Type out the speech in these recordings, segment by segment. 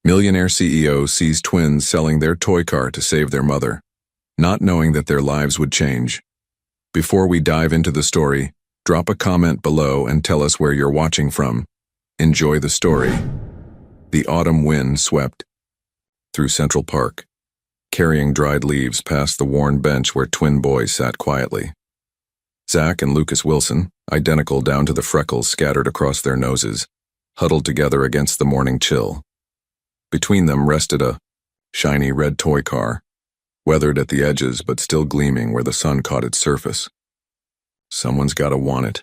Millionaire CEO sees twins selling their toy car to save their mother, not knowing that their lives would change. Before we dive into the story, drop a comment below and tell us where you're watching from. Enjoy the story. The autumn wind swept through Central Park, carrying dried leaves past the worn bench where twin boys sat quietly. Zach and Lucas Wilson, identical down to the freckles scattered across their noses, huddled together against the morning chill. Between them rested a shiny red toy car, weathered at the edges but still gleaming where the sun caught its surface. "Someone's gotta want it,"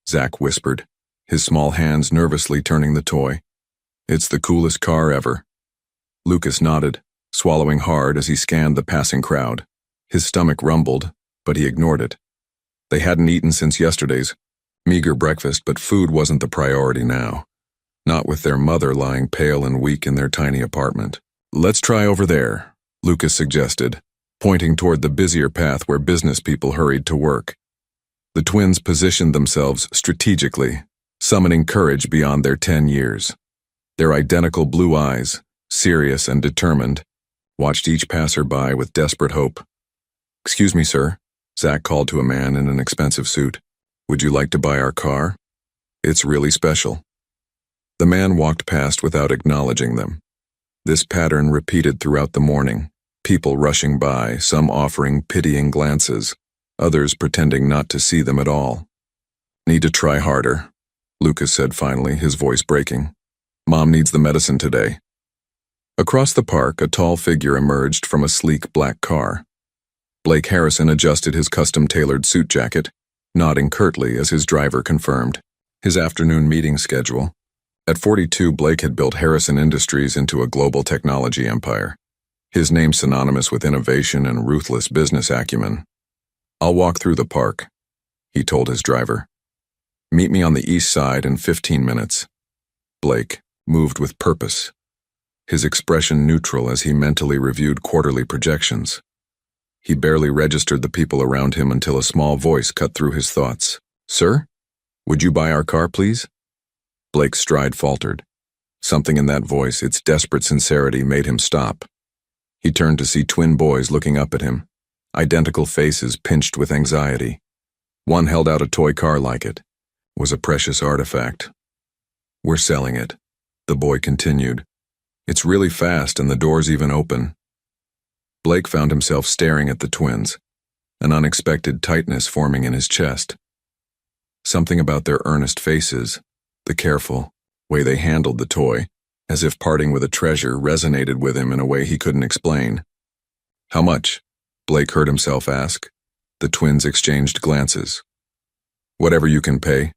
Zach whispered, his small hands nervously turning the toy. "It's the coolest car ever." Lucas nodded, swallowing hard as he scanned the passing crowd. His stomach rumbled, but he ignored it. They hadn't eaten since yesterday's meager breakfast, but food wasn't the priority now. Not with their mother lying pale and weak in their tiny apartment. "Let's try over there," Lucas suggested, pointing toward the busier path where business people hurried to work. The twins positioned themselves strategically, summoning courage beyond their 10 years. Their identical blue eyes, serious and determined, watched each passerby with desperate hope. "Excuse me, sir," Zach called to a man in an expensive suit. "Would you like to buy our car? It's really special." The man walked past without acknowledging them. This pattern repeated throughout the morning, people rushing by, some offering pitying glances, others pretending not to see them at all. "Need to try harder," Lucas said finally, his voice breaking. "Mom needs the medicine today." Across the park, a tall figure emerged from a sleek black car. Blake Harrison adjusted his custom-tailored suit jacket, nodding curtly as his driver confirmed his afternoon meeting schedule. At 42, Blake had built Harrison Industries into a global technology empire, his name synonymous with innovation and ruthless business acumen. "I'll walk through the park," he told his driver. "Meet me on the east side in 15 minutes. Blake moved with purpose, his expression neutral as he mentally reviewed quarterly projections. He barely registered the people around him until a small voice cut through his thoughts. "Sir, would you buy our car, please?" Blake's stride faltered. Something in that voice, its desperate sincerity, made him stop. He turned to see twin boys looking up at him, identical faces pinched with anxiety. One held out a toy car like it. Was a precious artifact. "We're selling it," the boy continued. "It's really fast and the door's even open." Blake found himself staring at the twins, an unexpected tightness forming in his chest. Something about their earnest faces, the careful way they handled the toy, as if parting with a treasure, resonated with him in a way he couldn't explain. "How much?" Blake heard himself ask. The twins exchanged glances. "Whatever you can pay,"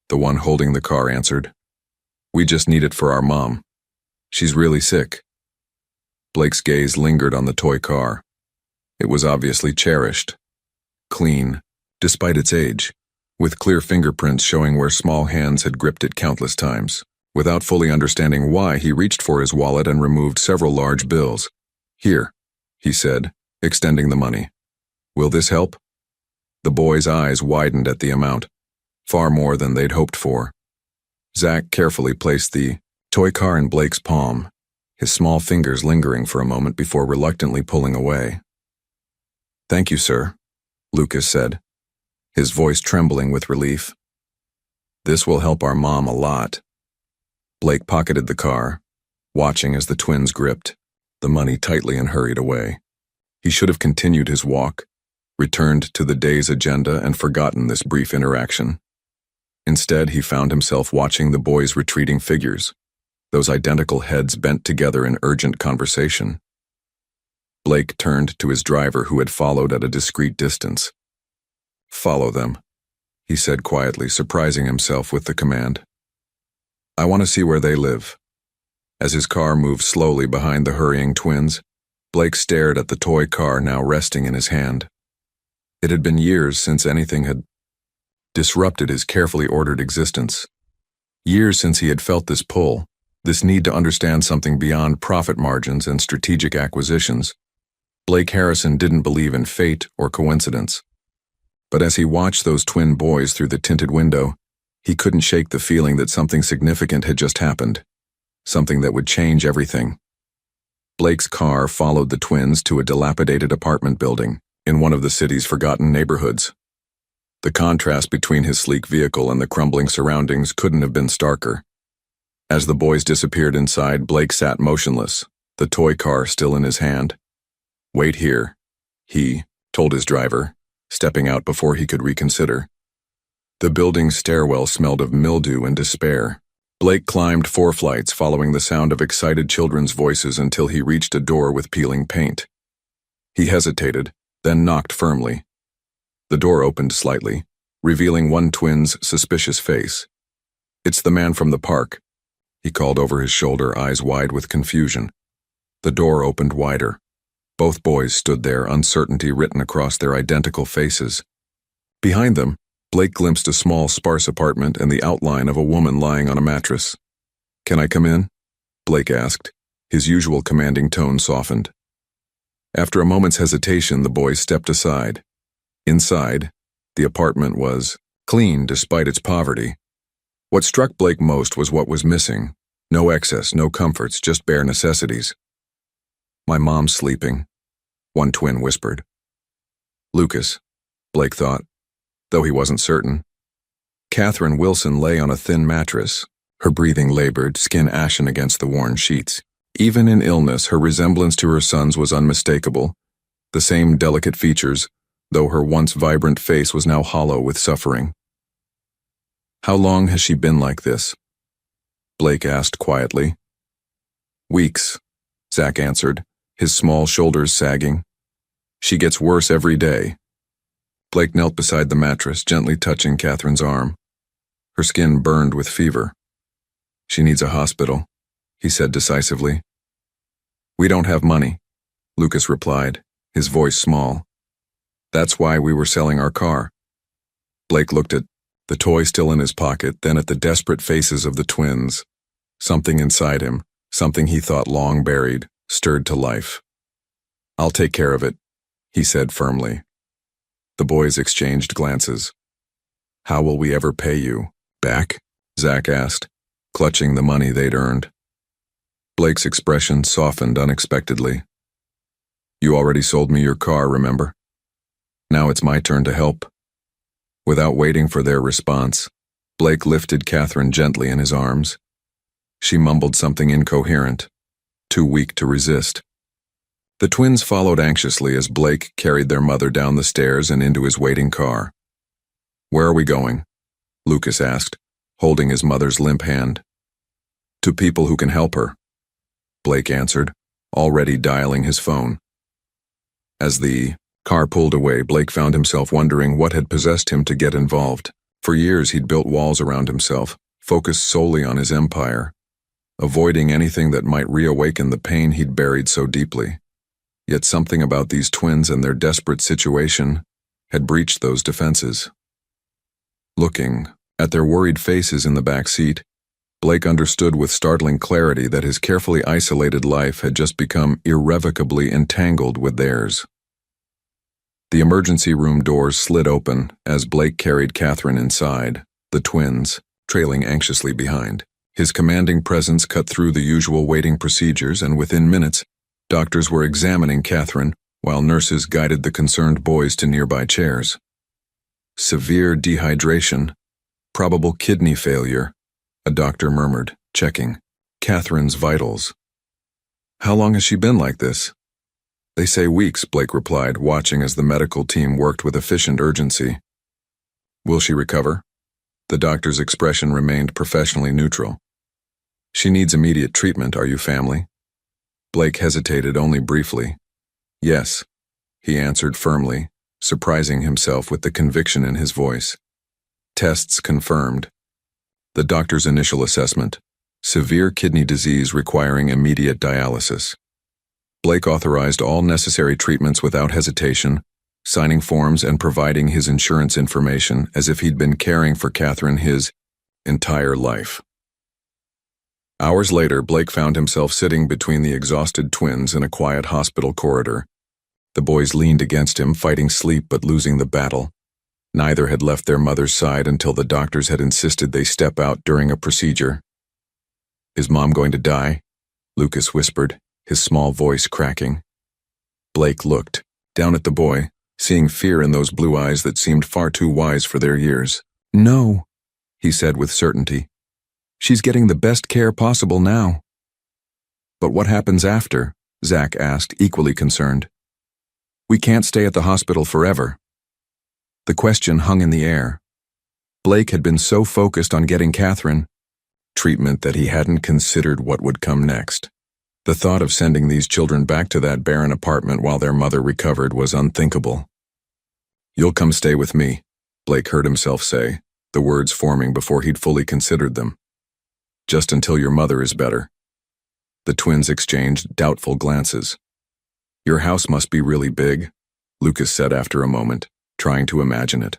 the one holding the car answered. "We just need it for our mom. She's really sick." Blake's gaze lingered on the toy car. It was obviously cherished, clean, despite its age, with clear fingerprints showing where small hands had gripped it countless times. Without fully understanding why, he reached for his wallet and removed several large bills. "Here," he said, extending the money. "Will this help?" The boy's eyes widened at the amount, far more than they'd hoped for. Zach carefully placed the toy car in Blake's palm, his small fingers lingering for a moment before reluctantly pulling away. "Thank you, sir," Lucas said, his voice trembling with relief. "This will help our mom a lot." Blake pocketed the car, watching as the twins gripped the money tightly and hurried away. He should have continued his walk, returned to the day's agenda and forgotten this brief interaction. Instead, he found himself watching the boys' retreating figures, those identical heads bent together in urgent conversation. Blake turned to his driver, who had followed at a discreet distance. "Follow them," he said quietly, surprising himself with the command. "I want to see where they live." As his car moved slowly behind the hurrying twins, Blake stared at the toy car now resting in his hand. It had been years since anything had disrupted his carefully ordered existence. Years since he had felt this pull, this need to understand something beyond profit margins and strategic acquisitions. Blake Harrison didn't believe in fate or coincidence. But as he watched those twin boys through the tinted window, he couldn't shake the feeling that something significant had just happened. something that would change everything. Blake's car followed the twins to a dilapidated apartment building in one of the city's forgotten neighborhoods. The contrast between his sleek vehicle and the crumbling surroundings couldn't have been starker. As the boys disappeared inside, Blake sat motionless, the toy car still in his hand. "Wait here," he told his driver, stepping out before he could reconsider. The building's stairwell smelled of mildew and despair. Blake climbed 4 flights, following the sound of excited children's voices until he reached a door with peeling paint. He hesitated, then knocked firmly. The door opened slightly, revealing one twin's suspicious face. "It's the man from the park," he called over his shoulder, eyes wide with confusion. The door opened wider. Both boys stood there, uncertainty written across their identical faces. Behind them, Blake glimpsed a small, sparse apartment and the outline of a woman lying on a mattress. "Can I come in?" Blake asked. His usual commanding tone softened. After a moment's hesitation, the boys stepped aside. Inside, the apartment was clean despite its poverty. What struck Blake most was what was missing. No excess, no comforts, just bare necessities. "My mom's sleeping," one twin whispered. Lucas, Blake thought, though he wasn't certain. Catherine Wilson lay on a thin mattress, her breathing labored, skin ashen against the worn sheets. Even in illness, her resemblance to her son's was unmistakable. The same delicate features, though her once vibrant face was now hollow with suffering. "How long has she been like this?" Blake asked quietly. "Weeks," Zach answered, his small shoulders sagging. "She gets worse every day." Blake knelt beside the mattress, gently touching Catherine's arm. Her skin burned with fever. "She needs a hospital," he said decisively. "We don't have money," Lucas replied, his voice small. "That's why we were selling our car." Blake looked at the toy still in his pocket, then at the desperate faces of the twins. Something inside him, something he thought long buried, stirred to life. "I'll take care of it," he said firmly. The boys exchanged glances. "How will we ever pay you back?" Zach asked, clutching the money they'd earned. Blake's expression softened unexpectedly. "You already sold me your car, remember? Now it's my turn to help." Without waiting for their response, Blake lifted Catherine gently in his arms. She mumbled something incoherent, too weak to resist. The twins followed anxiously as Blake carried their mother down the stairs and into his waiting car. "Where are we going?" Lucas asked, holding his mother's limp hand. "To people who can help her," Blake answered, already dialing his phone. As the car pulled away, Blake found himself wondering what had possessed him to get involved. For years he'd built walls around himself, focused solely on his empire, avoiding anything that might reawaken the pain he'd buried so deeply. Yet something about these twins and their desperate situation had breached those defenses. Looking at their worried faces in the back seat, Blake understood with startling clarity that his carefully isolated life had just become irrevocably entangled with theirs. The emergency room doors slid open as Blake carried Catherine inside, the twins trailing anxiously behind. His commanding presence cut through the usual waiting procedures, and within minutes, doctors were examining Catherine while nurses guided the concerned boys to nearby chairs. "Severe dehydration, probable kidney failure," a doctor murmured, checking Catherine's vitals. "How long has she been like this?" "They say weeks," Blake replied, watching as the medical team worked with efficient urgency. "Will she recover?" The doctor's expression remained professionally neutral. "She needs immediate treatment. Are you family?" Blake hesitated only briefly. "Yes," he answered firmly, surprising himself with the conviction in his voice. Tests confirmed. The doctor's initial assessment: severe kidney disease requiring immediate dialysis. Blake authorized all necessary treatments without hesitation, signing forms and providing his insurance information as if he'd been caring for Catherine his entire life. Hours later, Blake found himself sitting between the exhausted twins in a quiet hospital corridor. The boys leaned against him, fighting sleep but losing the battle. Neither had left their mother's side until the doctors had insisted they step out during a procedure. Is Mom going to die? Lucas whispered, his small voice cracking. Blake looked down at the boy, seeing fear in those blue eyes that seemed far too wise for their years. No, he said with certainty. She's getting the best care possible now. But what happens after? Zach asked, equally concerned. We can't stay at the hospital forever. The question hung in the air. Blake had been so focused on getting Catherine treatment that he hadn't considered what would come next. The thought of sending these children back to that barren apartment while their mother recovered was unthinkable. You'll come stay with me, Blake heard himself say, the words forming before he'd fully considered them. Just until your mother is better. The twins exchanged doubtful glances. Your house must be really big, Lucas said after a moment, trying to imagine it.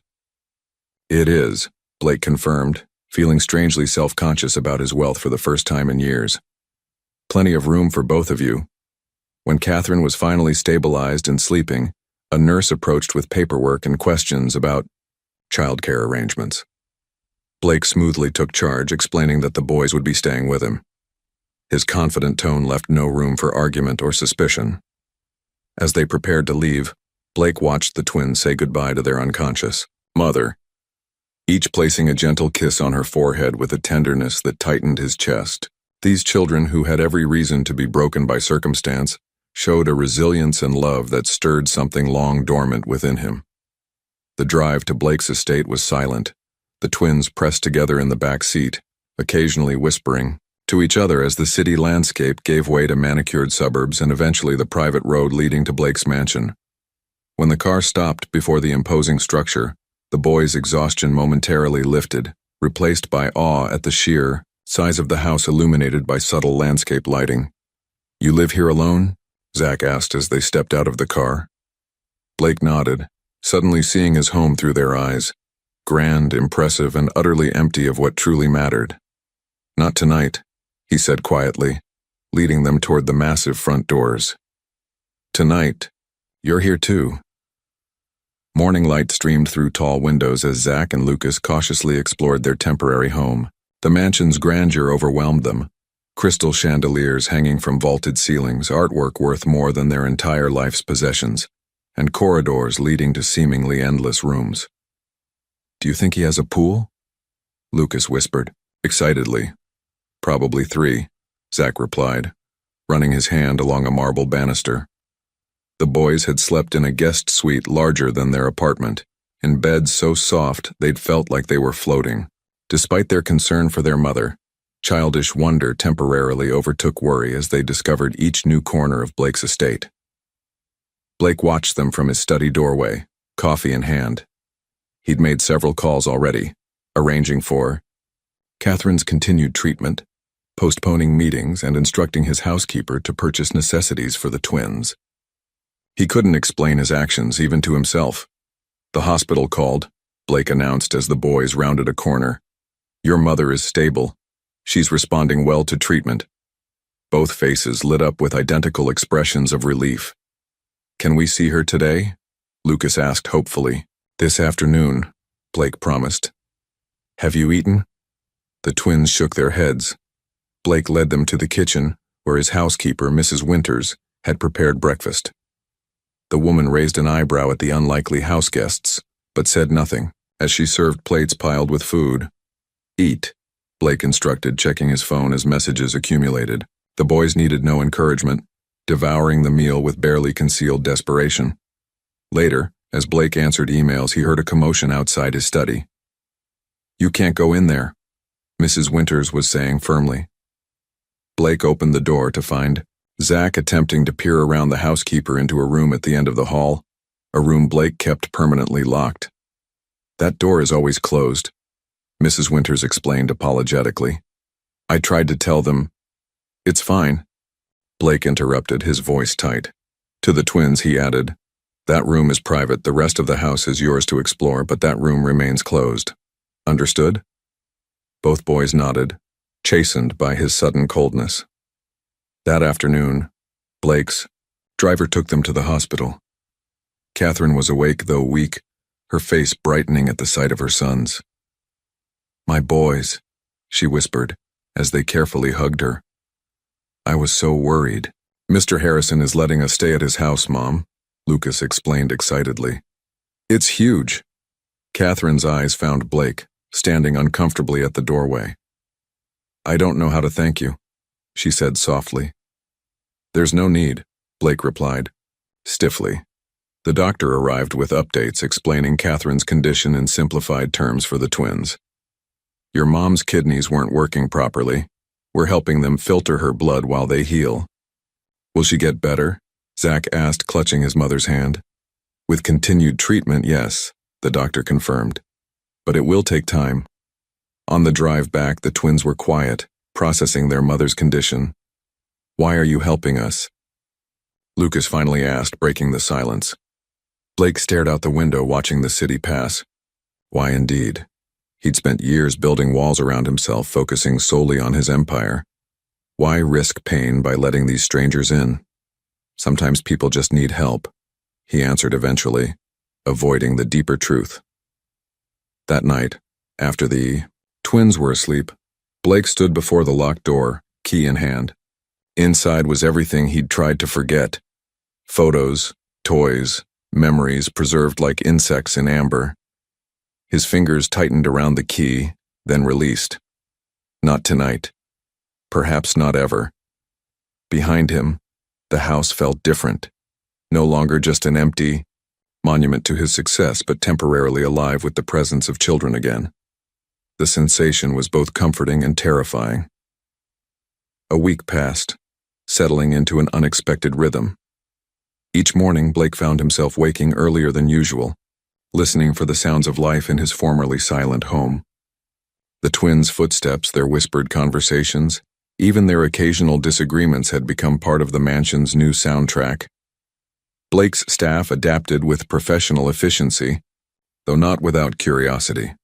It is, Blake confirmed, feeling strangely self-conscious about his wealth for the first time in years. Plenty of room for both of you. When Catherine was finally stabilized and sleeping, a nurse approached with paperwork and questions about childcare arrangements. Blake smoothly took charge, explaining that the boys would be staying with him. His confident tone left no room for argument or suspicion. As they prepared to leave, Blake watched the twins say goodbye to their unconscious mother, each placing a gentle kiss on her forehead with a tenderness that tightened his chest. These children, who had every reason to be broken by circumstance, showed a resilience and love that stirred something long dormant within him. The drive to Blake's estate was silent, the twins pressed together in the back seat, occasionally whispering to each other as the city landscape gave way to manicured suburbs and eventually the private road leading to Blake's mansion. When the car stopped before the imposing structure, the boys' exhaustion momentarily lifted, replaced by awe at the sheer size of the house illuminated by subtle landscape lighting. You live here alone? Zach asked as they stepped out of the car. Blake nodded, suddenly seeing his home through their eyes, grand, impressive, and utterly empty of what truly mattered. Not tonight, he said quietly, leading them toward the massive front doors. Tonight, you're here too. Morning light streamed through tall windows as Zach and Lucas cautiously explored their temporary home. The mansion's grandeur overwhelmed them. Crystal chandeliers hanging from vaulted ceilings, artwork worth more than their entire life's possessions, and corridors leading to seemingly endless rooms. Do you think he has a pool? Lucas whispered, excitedly. Probably 3, Zach replied, running his hand along a marble banister. The boys had slept in a guest suite larger than their apartment, in beds so soft they'd felt like they were floating. Despite their concern for their mother, childish wonder temporarily overtook worry as they discovered each new corner of Blake's estate. Blake watched them from his study doorway, coffee in hand. He'd made several calls already, arranging for Catherine's continued treatment, postponing meetings, and instructing his housekeeper to purchase necessities for the twins. He couldn't explain his actions even to himself. The hospital called, Blake announced as the boys rounded a corner. Your mother is stable. She's responding well to treatment. Both faces lit up with identical expressions of relief. Can we see her today? Lucas asked hopefully. This afternoon, Blake promised. Have you eaten? The twins shook their heads. Blake led them to the kitchen, where his housekeeper, Mrs. Winters, had prepared breakfast. The woman raised an eyebrow at the unlikely houseguests, but said nothing, as she served plates piled with food. Eat, Blake instructed, checking his phone as messages accumulated. The boys needed no encouragement, devouring the meal with barely concealed desperation. Later, as Blake answered emails, he heard a commotion outside his study. You can't go in there, Mrs. Winters was saying firmly. Blake opened the door to find Zach attempting to peer around the housekeeper into a room at the end of the hall, a room Blake kept permanently locked. That door is always closed, Mrs. Winters explained apologetically. I tried to tell them. It's fine. Blake interrupted, his voice tight. To the twins, he added, that room is private, the rest of the house is yours to explore, but that room remains closed. Understood? Both boys nodded, chastened by his sudden coldness. That afternoon, Blake's driver took them to the hospital. Catherine was awake, though weak, her face brightening at the sight of her sons. My boys, she whispered, as they carefully hugged her. "I was so worried." "Mr. Harrison is letting us stay at his house, Mom," Lucas explained excitedly. "It's huge." Catherine's eyes found Blake, standing uncomfortably at the doorway. "I don't know how to thank you," she said softly. "There's no need," Blake replied, stiffly. The doctor arrived with updates explaining Catherine's condition in simplified terms for the twins. "Your mom's kidneys weren't working properly. We're helping them filter her blood while they heal." "Will she get better?" Zach asked, clutching his mother's hand. "With continued treatment, yes," the doctor confirmed. "But it will take time." On the drive back, the twins were quiet, processing their mother's condition. "Why are you helping us?" Lucas finally asked, breaking the silence. Blake stared out the window, watching the city pass. Why indeed? He'd spent years building walls around himself, focusing solely on his empire. Why risk pain by letting these strangers in? Sometimes people just need help, he answered eventually, avoiding the deeper truth. That night, after the twins were asleep, Blake stood before the locked door, key in hand. Inside was everything he'd tried to forget. Photos, toys, memories preserved like insects in amber. His fingers tightened around the key, then released. Not tonight. Perhaps not ever. Behind him, the house felt different. No longer just an empty monument to his success, but temporarily alive with the presence of children again. The sensation was both comforting and terrifying. A week passed, settling into an unexpected rhythm. Each morning, Blake found himself waking earlier than usual, listening for the sounds of life in his formerly silent home. The twins' footsteps, their whispered conversations, even their occasional disagreements had become part of the mansion's new soundtrack. Blake's staff adapted with professional efficiency, though not without curiosity.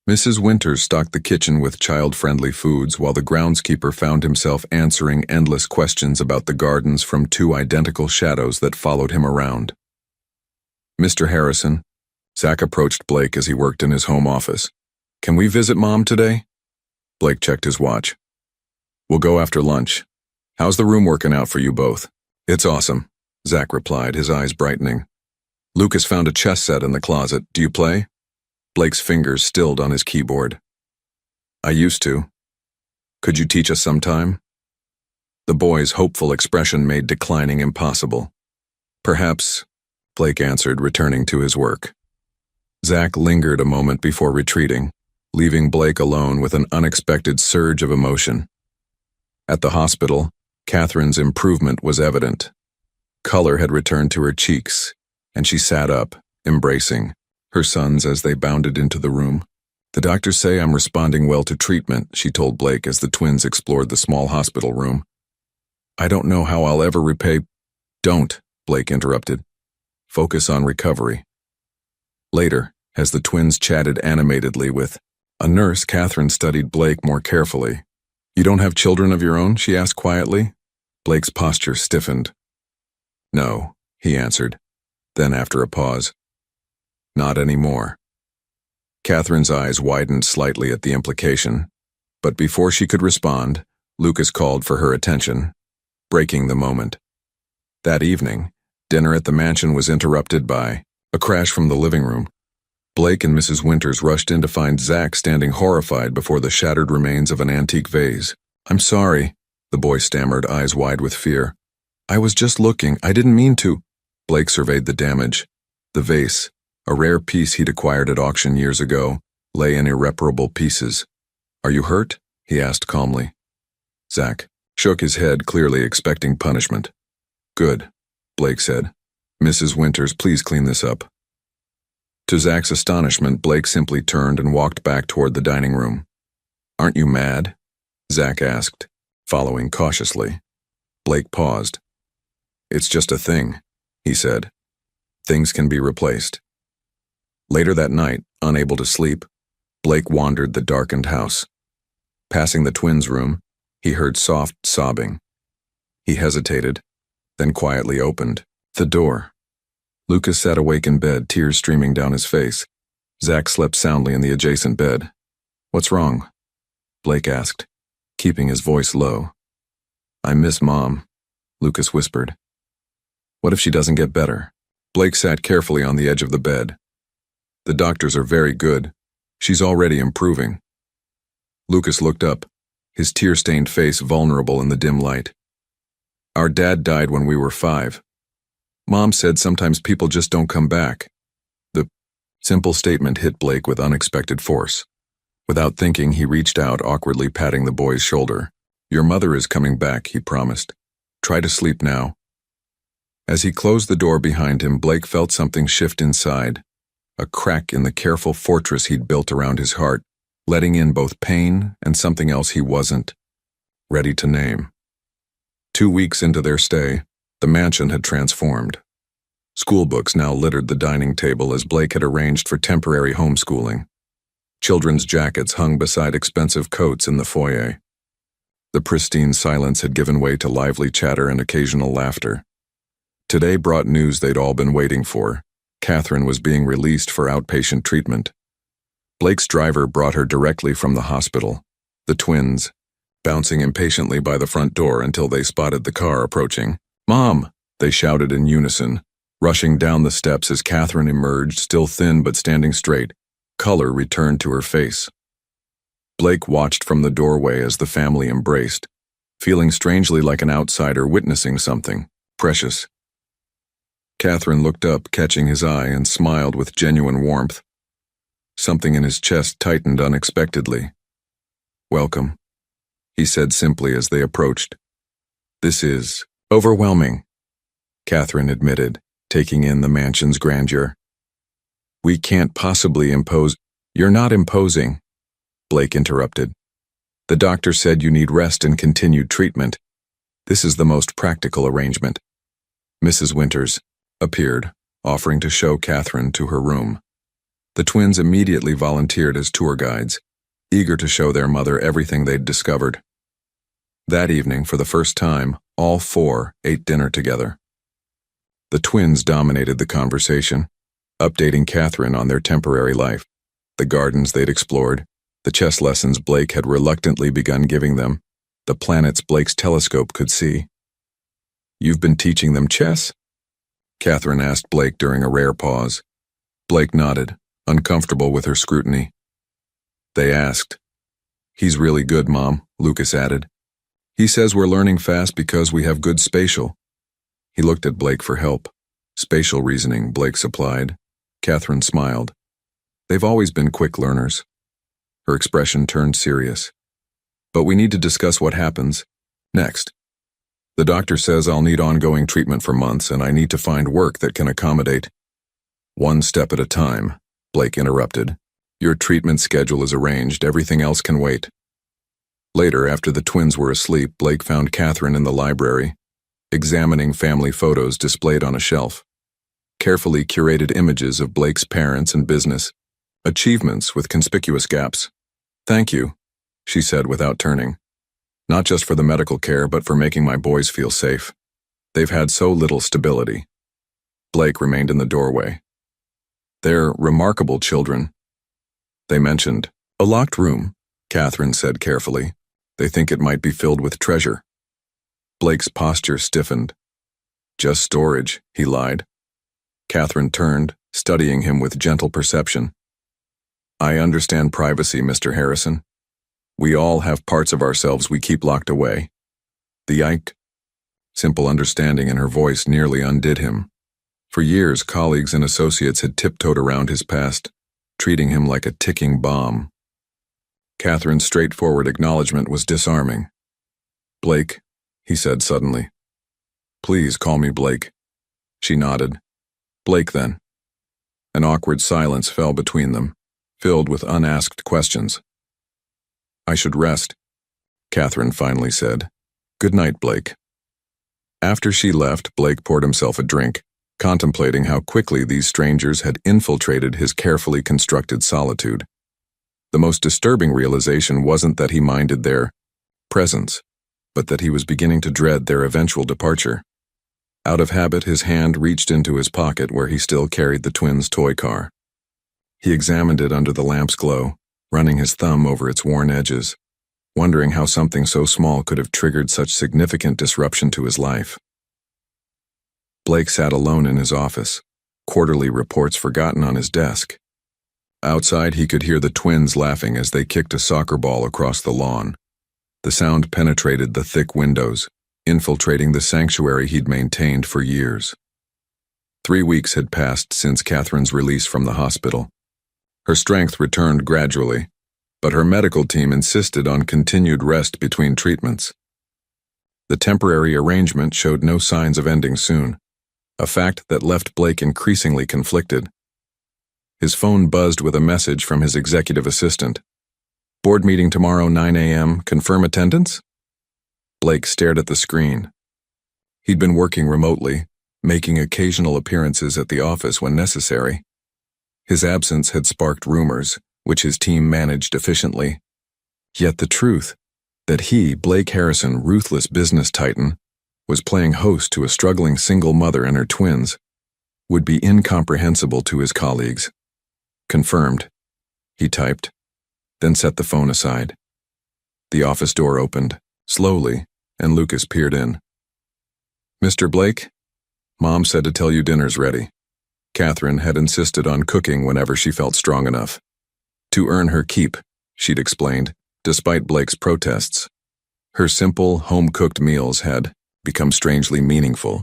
Mrs. Winters stocked the kitchen with child-friendly foods, while the groundskeeper found himself answering endless questions about the gardens from two identical shadows that followed him around. "Mr. Harrison," Zach approached Blake as he worked in his home office. "Can we visit Mom today?" Blake checked his watch. "We'll go after lunch. How's the room working out for you both?" "It's awesome," Zach replied, his eyes brightening. "Lucas found a chess set in the closet. Do you play?" Blake's fingers stilled on his keyboard. "I used to. Could you teach us sometime?" The boy's hopeful expression made declining impossible. "Perhaps," Blake answered, returning to his work. Zach lingered a moment before retreating, leaving Blake alone with an unexpected surge of emotion. At the hospital, Catherine's improvement was evident. Color had returned to her cheeks, and she sat up, embracing her sons as they bounded into the room. "The doctors say I'm responding well to treatment," she told Blake as the twins explored the small hospital room. "I don't know how I'll ever repay—" "Don't," Blake interrupted. "Focus on recovery." Later, as the twins chatted animatedly with a nurse, Catherine studied Blake more carefully. "You don't have children of your own?" she asked quietly. Blake's posture stiffened. "No," he answered. Then after a pause, "Not anymore." Catherine's eyes widened slightly at the implication, but before she could respond, Lucas called for her attention, breaking the moment. That evening, dinner at the mansion was interrupted by a crash from the living room. Blake and Mrs. Winters rushed in to find Zach standing horrified before the shattered remains of an antique vase. "I'm sorry," the boy stammered, eyes wide with fear. "I was just looking. I didn't mean to." Blake surveyed the damage. The vase, a rare piece he'd acquired at auction years ago, lay in irreparable pieces. "Are you hurt?" he asked calmly. Zach shook his head, clearly expecting punishment. "Good," Blake said. "Mrs. Winters, please clean this up." To Zach's astonishment, Blake simply turned and walked back toward the dining room. "Aren't you mad?" Zach asked, following cautiously. Blake paused. "It's just a thing," he said. "Things can be replaced." Later that night, unable to sleep, Blake wandered the darkened house. Passing the twins' room, he heard soft sobbing. He hesitated, then quietly opened the door. Lucas sat awake in bed, tears streaming down his face. Zach slept soundly in the adjacent bed. "What's wrong?" Blake asked. keeping his voice low. "I miss Mom," Lucas whispered. "What if she doesn't get better?" Blake sat carefully on the edge of the bed. "The doctors are very good. She's already improving." Lucas looked up, his tear-stained face vulnerable in the dim light. "Our dad died when we were 5. Mom said sometimes people just don't come back." The simple statement hit Blake with unexpected force. Without thinking, he reached out, awkwardly patting the boy's shoulder. "Your mother is coming back," he promised. "Try to sleep now." As he closed the door behind him, Blake felt something shift inside, a crack in the careful fortress he'd built around his heart, letting in both pain and something else he wasn't ready to name. 2 weeks into their stay, the mansion had transformed. Schoolbooks now littered the dining table as Blake had arranged for temporary homeschooling. Children's jackets hung beside expensive coats in the foyer. The pristine silence had given way to lively chatter and occasional laughter. Today brought news they'd all been waiting for. Catherine was being released for outpatient treatment. Blake's driver brought her directly from the hospital, the twins bouncing impatiently by the front door until they spotted the car approaching. "Mom!" they shouted in unison, rushing down the steps as Catherine emerged, still thin but standing straight. Color returned to her face. Blake watched from the doorway as the family embraced, feeling strangely like an outsider witnessing something precious. Catherine looked up, catching his eye, and smiled with genuine warmth. Something in his chest tightened unexpectedly. "Welcome," he said simply as they approached. "This is overwhelming," Catherine admitted, taking in the mansion's grandeur. "We can't possibly impose—" "You're not imposing," Blake interrupted. "The doctor said you need rest and continued treatment. This is the most practical arrangement." Mrs. Winters appeared, offering to show Catherine to her room. The twins immediately volunteered as tour guides, eager to show their mother everything they'd discovered. That evening, for the first time, all 4 ate dinner together. The twins dominated the conversation, updating Catherine on their temporary life, the gardens they'd explored, the chess lessons Blake had reluctantly begun giving them, the planets Blake's telescope could see. "You've been teaching them chess?" Catherine asked Blake during a rare pause. Blake nodded, uncomfortable with her scrutiny. They asked. "He's really good, Mom," Lucas added. "He says we're learning fast because we have good spatial." He looked at Blake for help. "Spatial reasoning," Blake supplied. Catherine smiled. "They've always been quick learners." Her expression turned serious. "But we need to discuss what happens next. The doctor says I'll need ongoing treatment for months, and I need to find work that can accommodate." "One step at a time," Blake interrupted. "Your treatment schedule is arranged, everything else can wait." Later, after the twins were asleep, Blake found Catherine in the library, examining family photos displayed on a shelf. Carefully curated images of Blake's parents and business, achievements with conspicuous gaps. "Thank you," she said without turning. "Not just for the medical care, but for making my boys feel safe. They've had so little stability." Blake remained in the doorway. "They're remarkable children." They mentioned a locked room, Catherine said carefully. "They think it might be filled with treasure." Blake's posture stiffened. "Just storage," he lied. Catherine turned, studying him with gentle perception. "I understand privacy, Mr. Harrison. We all have parts of ourselves we keep locked away." The simple understanding in her voice nearly undid him. For years, colleagues and associates had tiptoed around his past, treating him like a ticking bomb. Catherine's straightforward acknowledgement was disarming. "Blake," he said suddenly. "Please call me Blake." She nodded. "Blake, then." An awkward silence fell between them, filled with unasked questions. "I should rest," Catherine finally said. "Good night, Blake." After she left, Blake poured himself a drink, contemplating how quickly these strangers had infiltrated his carefully constructed solitude. The most disturbing realization wasn't that he minded their presence, but that he was beginning to dread their eventual departure. Out of habit, his hand reached into his pocket where he still carried the twins' toy car. He examined it under the lamp's glow, running his thumb over its worn edges. wondering how something so small could have triggered such significant disruption to his life. Blake sat alone in his office, quarterly reports forgotten on his desk. Outside, he could hear the twins laughing as they kicked a soccer ball across the lawn. The sound penetrated the thick windows, infiltrating the sanctuary he'd maintained for years. 3 weeks had passed since Catherine's release from the hospital. Her strength returned gradually, but her medical team insisted on continued rest between treatments. The temporary arrangement showed no signs of ending soon, a fact that left Blake increasingly conflicted. His phone buzzed with a message from his executive assistant. "Board meeting tomorrow, 9 a.m. Confirm attendance?" Blake stared at the screen. He'd been working remotely, making occasional appearances at the office when necessary. His absence had sparked rumors, which his team managed efficiently. Yet the truth, that he, Blake Harrison, ruthless business titan, was playing host to a struggling single mother and her twins, would be incomprehensible to his colleagues. "Confirmed," he typed, then set the phone aside. The office door opened, slowly, and Lucas peered in. "Mr. Blake? Mom said to tell you dinner's ready." Catherine had insisted on cooking whenever she felt strong enough. To earn her keep, she'd explained, despite Blake's protests. Her simple, home-cooked meals had become strangely meaningful,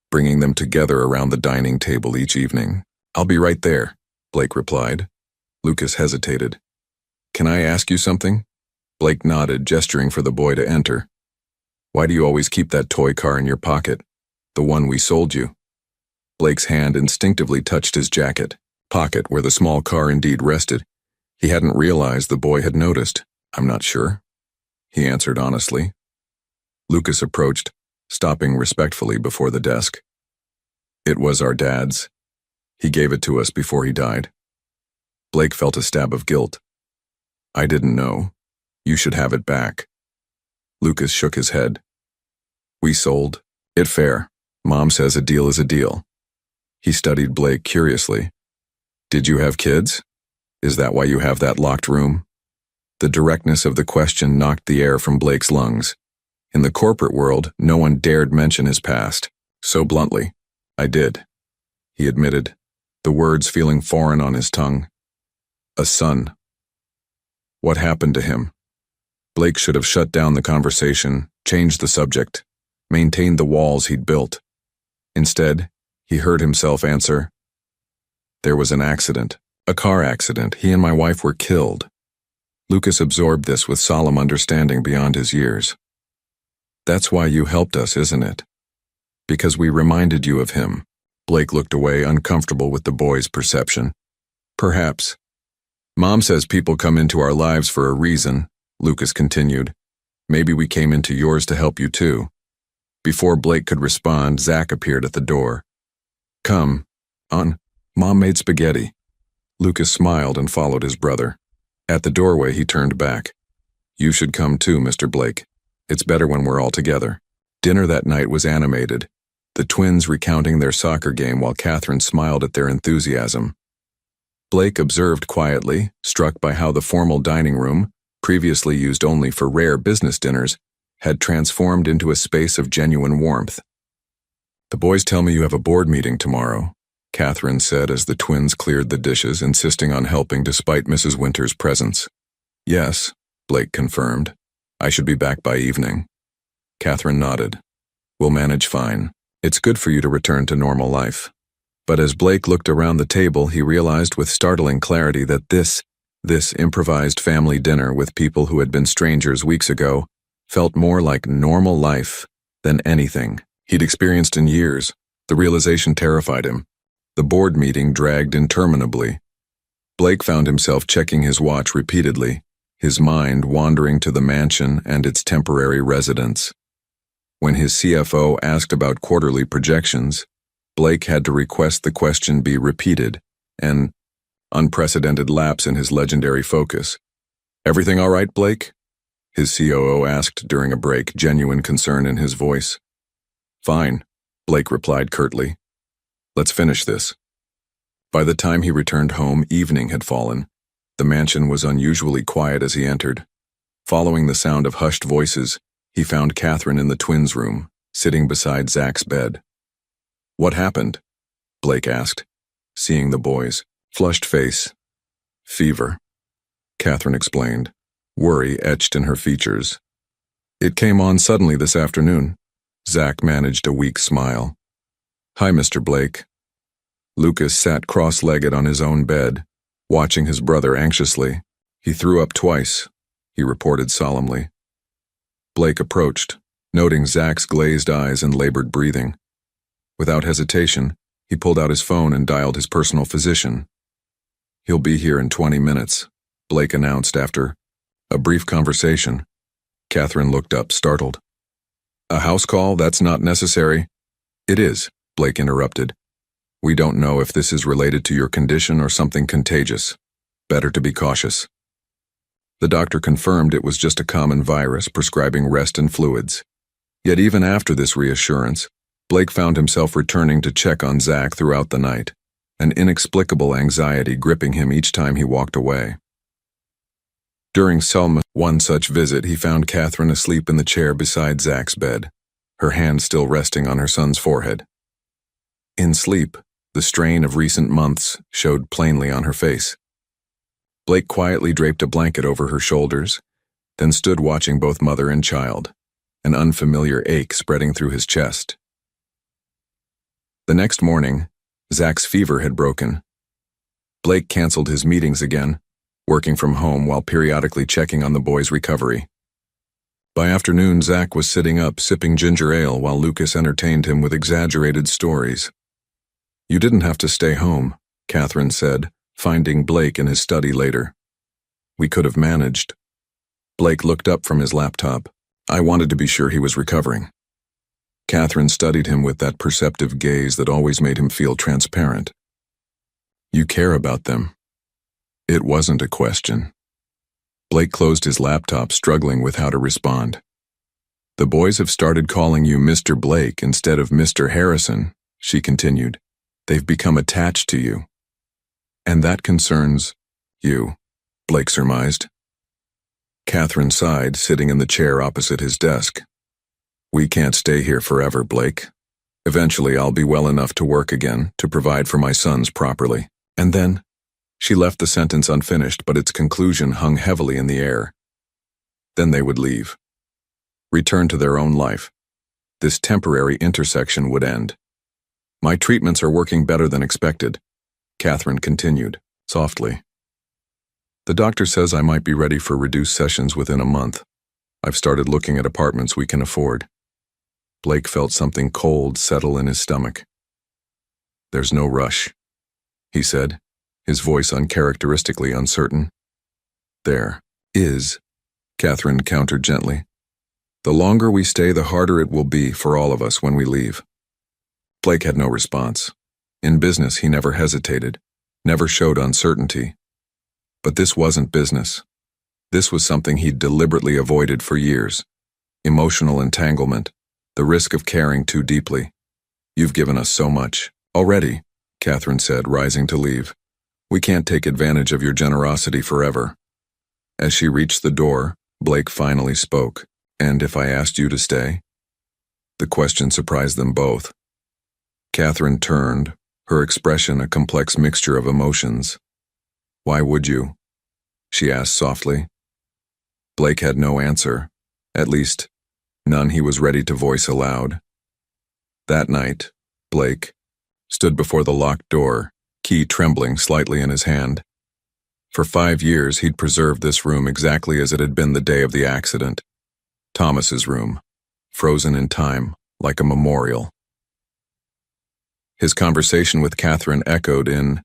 bringing them together around the dining table each evening. "I'll be right there," Blake replied. Lucas hesitated. "Can I ask you something?" Blake nodded, gesturing for the boy to enter. "Why do you always keep that toy car in your pocket? The one we sold you?" Blake's hand instinctively touched his jacket, pocket where the small car indeed rested. He hadn't realized the boy had noticed. "I'm not sure," he answered honestly. Lucas approached, stopping respectfully before the desk. "It was our dad's. He gave it to us before he died." Blake felt a stab of guilt. "I didn't know. You should have it back." Lucas shook his head. "We sold it fair. Mom says a deal is a deal." He studied Blake curiously. "Did you have kids? Is that why you have that locked room?" The directness of the question knocked the air from Blake's lungs. In the corporate world, no one dared mention his past. So bluntly, "I did," he admitted, the words feeling foreign on his tongue. "A son." What happened to him? Blake should have shut down the conversation, changed the subject, maintained the walls he'd built. Instead, he heard himself answer, "There was an accident, a car accident. He and my wife were killed." Lucas absorbed this with solemn understanding beyond his years. "That's why you helped us, isn't it? Because we reminded you of him." Blake looked away, uncomfortable with the boy's perception. "Perhaps. Mom says people come into our lives for a reason," Lucas continued. "Maybe we came into yours to help you too." Before Blake could respond, Zach appeared at the door. "Come on. Mom made spaghetti." Lucas smiled and followed his brother. At the doorway, he turned back. "You should come too, Mr. Blake. It's better when we're all together." Dinner that night was animated, the twins recounting their soccer game while Catherine smiled at their enthusiasm. Blake observed quietly, struck by how the formal dining room, previously used only for rare business dinners, had transformed into a space of genuine warmth. "The boys tell me you have a board meeting tomorrow," Catherine said as the twins cleared the dishes, insisting on helping despite Mrs. Winter's presence. "Yes," Blake confirmed. "I should be back by evening." Catherine nodded. "We'll manage fine. It's good for you to return to normal life." But as Blake looked around the table, he realized with startling clarity that this improvised family dinner with people who had been strangers weeks ago felt more like normal life than anything he'd experienced in years. The realization terrified him. The board meeting dragged interminably. Blake found himself checking his watch repeatedly, his mind wandering to the mansion and its temporary residents. When his CFO asked about quarterly projections, Blake had to request the question be repeated, an unprecedented lapse in his legendary focus. "Everything all right, Blake?" his COO asked during a break, genuine concern in his voice. "Fine," Blake replied curtly. "Let's finish this." By the time he returned home, evening had fallen. The mansion was unusually quiet as he entered. Following the sound of hushed voices, he found Catherine in the twins' room, sitting beside Zach's bed. "What happened?" Blake asked, seeing the boy's flushed face. "Fever," Catherine explained, worry etched in her features. "It came on suddenly this afternoon." Zach managed a weak smile. "Hi, Mr. Blake." Lucas sat cross-legged on his own bed, watching his brother anxiously. "He threw up twice," he reported solemnly. Blake approached, noting Zach's glazed eyes and labored breathing. Without hesitation, he pulled out his phone and dialed his personal physician. "He'll be here in 20 minutes, Blake announced after a brief conversation. Catherine looked up, startled. "A house call? That's not necessary." "It is," Blake interrupted. "We don't know if this is related to your condition or something contagious. Better to be cautious." The doctor confirmed it was just a common virus, prescribing rest and fluids. Yet even after this reassurance, Blake found himself returning to check on Zach throughout the night, an inexplicable anxiety gripping him each time he walked away. During Selma's one such visit, he found Catherine asleep in the chair beside Zach's bed, her hand still resting on her son's forehead. In sleep, the strain of recent months showed plainly on her face. Blake quietly draped a blanket over her shoulders, then stood watching both mother and child, an unfamiliar ache spreading through his chest. The next morning, Zach's fever had broken. Blake canceled his meetings again, working from home while periodically checking on the boy's recovery. By afternoon, Zach was sitting up sipping ginger ale while Lucas entertained him with exaggerated stories. "You didn't have to stay home," Catherine said, finding Blake in his study later. "We could have managed." Blake looked up from his laptop. "I wanted to be sure he was recovering." Catherine studied him with that perceptive gaze that always made him feel transparent. "You care about them." It wasn't a question. Blake closed his laptop, struggling with how to respond. "The boys have started calling you Mr. Blake instead of Mr. Harrison," she continued. "They've become attached to you." "And that concerns you," Blake surmised. Catherine sighed, sitting in the chair opposite his desk. "We can't stay here forever, Blake. Eventually I'll be well enough to work again, to provide for my sons properly. And then..." She left the sentence unfinished, but its conclusion hung heavily in the air. Then they would leave. Return to their own life. This temporary intersection would end. "My treatments are working better than expected," Catherine continued, softly. "The doctor says I might be ready for reduced sessions within a month. I've started looking at apartments we can afford." Blake felt something cold settle in his stomach. "There's no rush," he said, his voice uncharacteristically uncertain. "There is," Catherine countered gently. "The longer we stay, the harder it will be for all of us when we leave." Blake had no response. In business, he never hesitated, never showed uncertainty. But this wasn't business. This was something he'd deliberately avoided for years. Emotional entanglement, the risk of caring too deeply. "You've given us so much already," Catherine said, rising to leave. "We can't take advantage of your generosity forever." As she reached the door, Blake finally spoke. "And if I asked you to stay?" The question surprised them both. Catherine turned, her expression a complex mixture of emotions. "Why would you?" she asked softly. Blake had no answer, at least, none he was ready to voice aloud. That night, Blake stood before the locked door, key trembling slightly in his hand. For 5 years, he'd preserved this room exactly as it had been the day of the accident. Thomas's room, frozen in time, like a memorial. His conversation with Catherine echoed in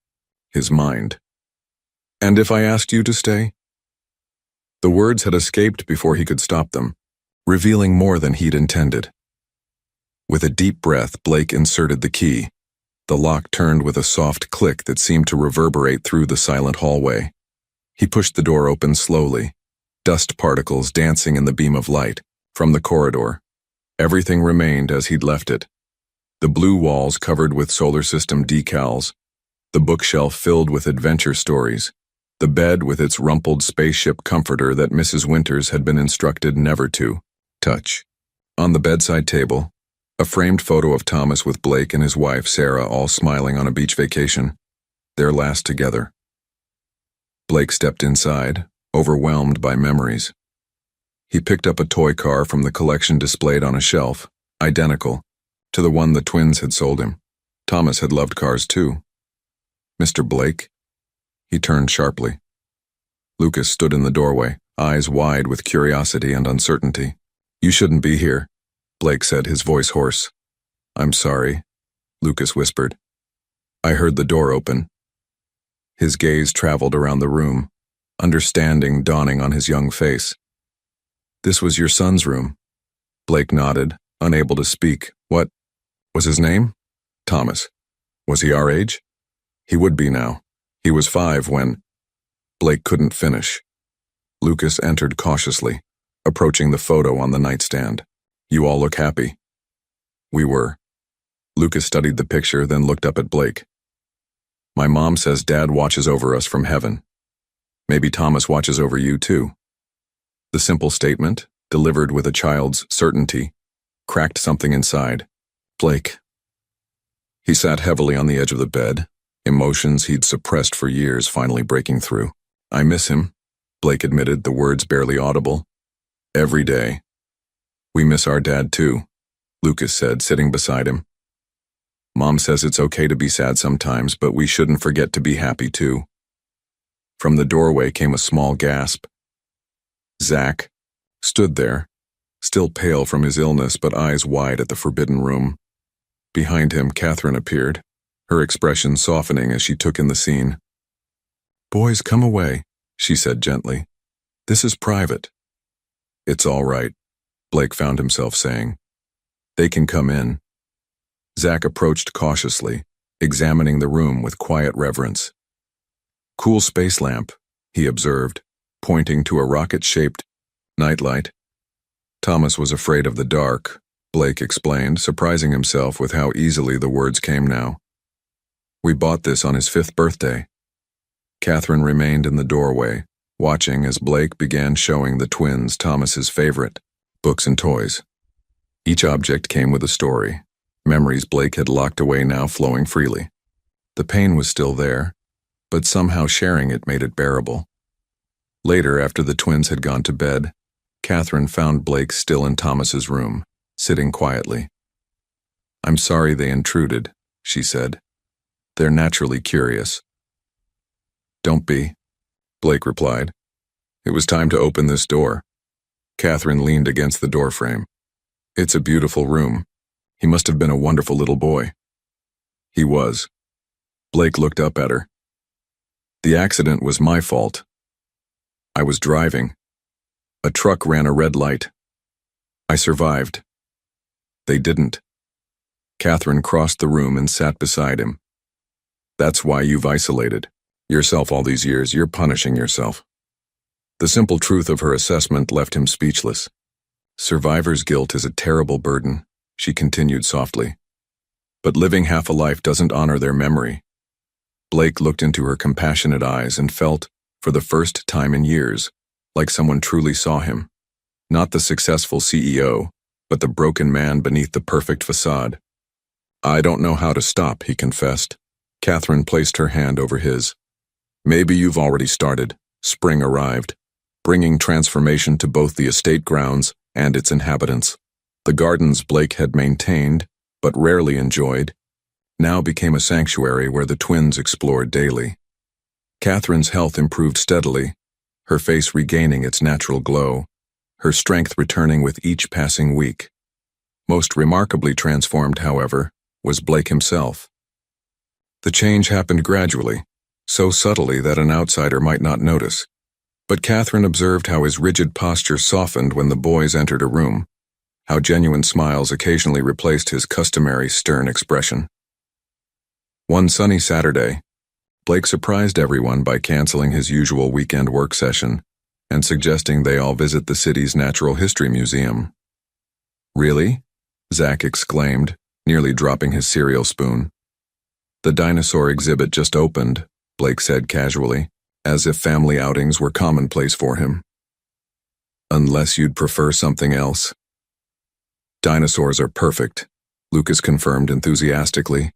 his mind. "And if I asked you to stay?" The words had escaped before he could stop them, revealing more than he'd intended. With a deep breath, Blake inserted the key. The lock turned with a soft click that seemed to reverberate through the silent hallway. He pushed the door open slowly, dust particles dancing in the beam of light from the corridor. Everything remained as he'd left it. The blue walls covered with solar system decals, the bookshelf filled with adventure stories, The bed with its rumpled spaceship comforter that Mrs. Winters had been instructed never to touch. On the bedside table, a framed photo of Thomas with Blake and his wife, Sarah, all smiling on a beach vacation, their last together. Blake stepped inside, overwhelmed by memories. He picked up a toy car from the collection displayed on a shelf, identical to the one the twins had sold him. Thomas had loved cars too. Mr. Blake? He turned sharply. Lucas stood in the doorway, eyes wide with curiosity and uncertainty. "You shouldn't be here," Blake said, his voice hoarse. "I'm sorry," Lucas whispered. "I heard the door open." His gaze traveled around the room, understanding dawning on his young face. "This was your son's room." Blake nodded, unable to speak. "What was his name?" "Thomas." "Was he our age?" "He would be now. He was 5 when—" Blake couldn't finish. Lucas entered cautiously, approaching the photo on the nightstand. "You all look happy." "We were." Lucas studied the picture, then looked up at Blake. "My mom says Dad watches over us from heaven. Maybe Thomas watches over you too." The simple statement, delivered with a child's certainty, cracked something inside. Blake. He sat heavily on the edge of the bed, emotions he'd suppressed for years finally breaking through. "I miss him," Blake admitted, the words barely audible. "Every day." "We miss our dad too," Lucas said, sitting beside him. "Mom says it's okay to be sad sometimes, but we shouldn't forget to be happy too." From the doorway came a small gasp. Zach stood there, still pale from his illness but eyes wide at the forbidden room. Behind him, Catherine appeared, her expression softening as she took in the scene. "Boys, come away," she said gently. "This is private." "It's all right," Blake found himself saying. "They can come in." Zach approached cautiously, examining the room with quiet reverence. "Cool space lamp," he observed, pointing to a rocket-shaped nightlight. Thomas was afraid of the dark, Blake explained, surprising himself with how easily the words came now. "We bought this on his 5th birthday." Catherine remained in the doorway, watching as Blake began showing the twins Thomas's favorite, books and toys. Each object came with a story, memories Blake had locked away now flowing freely. The pain was still there, but somehow sharing it made it bearable. Later, after the twins had gone to bed, Catherine found Blake still in Thomas's room, sitting quietly. "I'm sorry they intruded," she said. "They're naturally curious." "Don't be," Blake replied. "It was time to open this door." Catherine leaned against the doorframe. "It's a beautiful room. He must have been a wonderful little boy." "He was." Blake looked up at her. "The accident was my fault. I was driving. A truck ran a red light. I survived. They didn't." Catherine crossed the room and sat beside him. "That's why you've isolated yourself all these years. You're punishing yourself." The simple truth of her assessment left him speechless. "Survivor's guilt is a terrible burden," she continued softly. "But living half a life doesn't honor their memory." Blake looked into her compassionate eyes and felt, for the first time in years, like someone truly saw him. Not the successful CEO, but the broken man beneath the perfect facade. "I don't know how to stop," he confessed. Catherine placed her hand over his. "Maybe you've already started." Spring arrived, bringing transformation to both the estate grounds and its inhabitants. The gardens Blake had maintained, but rarely enjoyed, now became a sanctuary where the twins explored daily. Catherine's health improved steadily, her face regaining its natural glow, her strength returning with each passing week. Most remarkably transformed, however, was Blake himself. The change happened gradually, so subtly that an outsider might not notice. But Catherine observed how his rigid posture softened when the boys entered a room, how genuine smiles occasionally replaced his customary stern expression. One sunny Saturday, Blake surprised everyone by canceling his usual weekend work session and suggesting they all visit the city's Natural History Museum. "Really?" Zach exclaimed, nearly dropping his cereal spoon. "The dinosaur exhibit just opened," Blake said casually, as if family outings were commonplace for him. Unless you'd prefer something else. Dinosaurs are perfect, Lucas confirmed enthusiastically.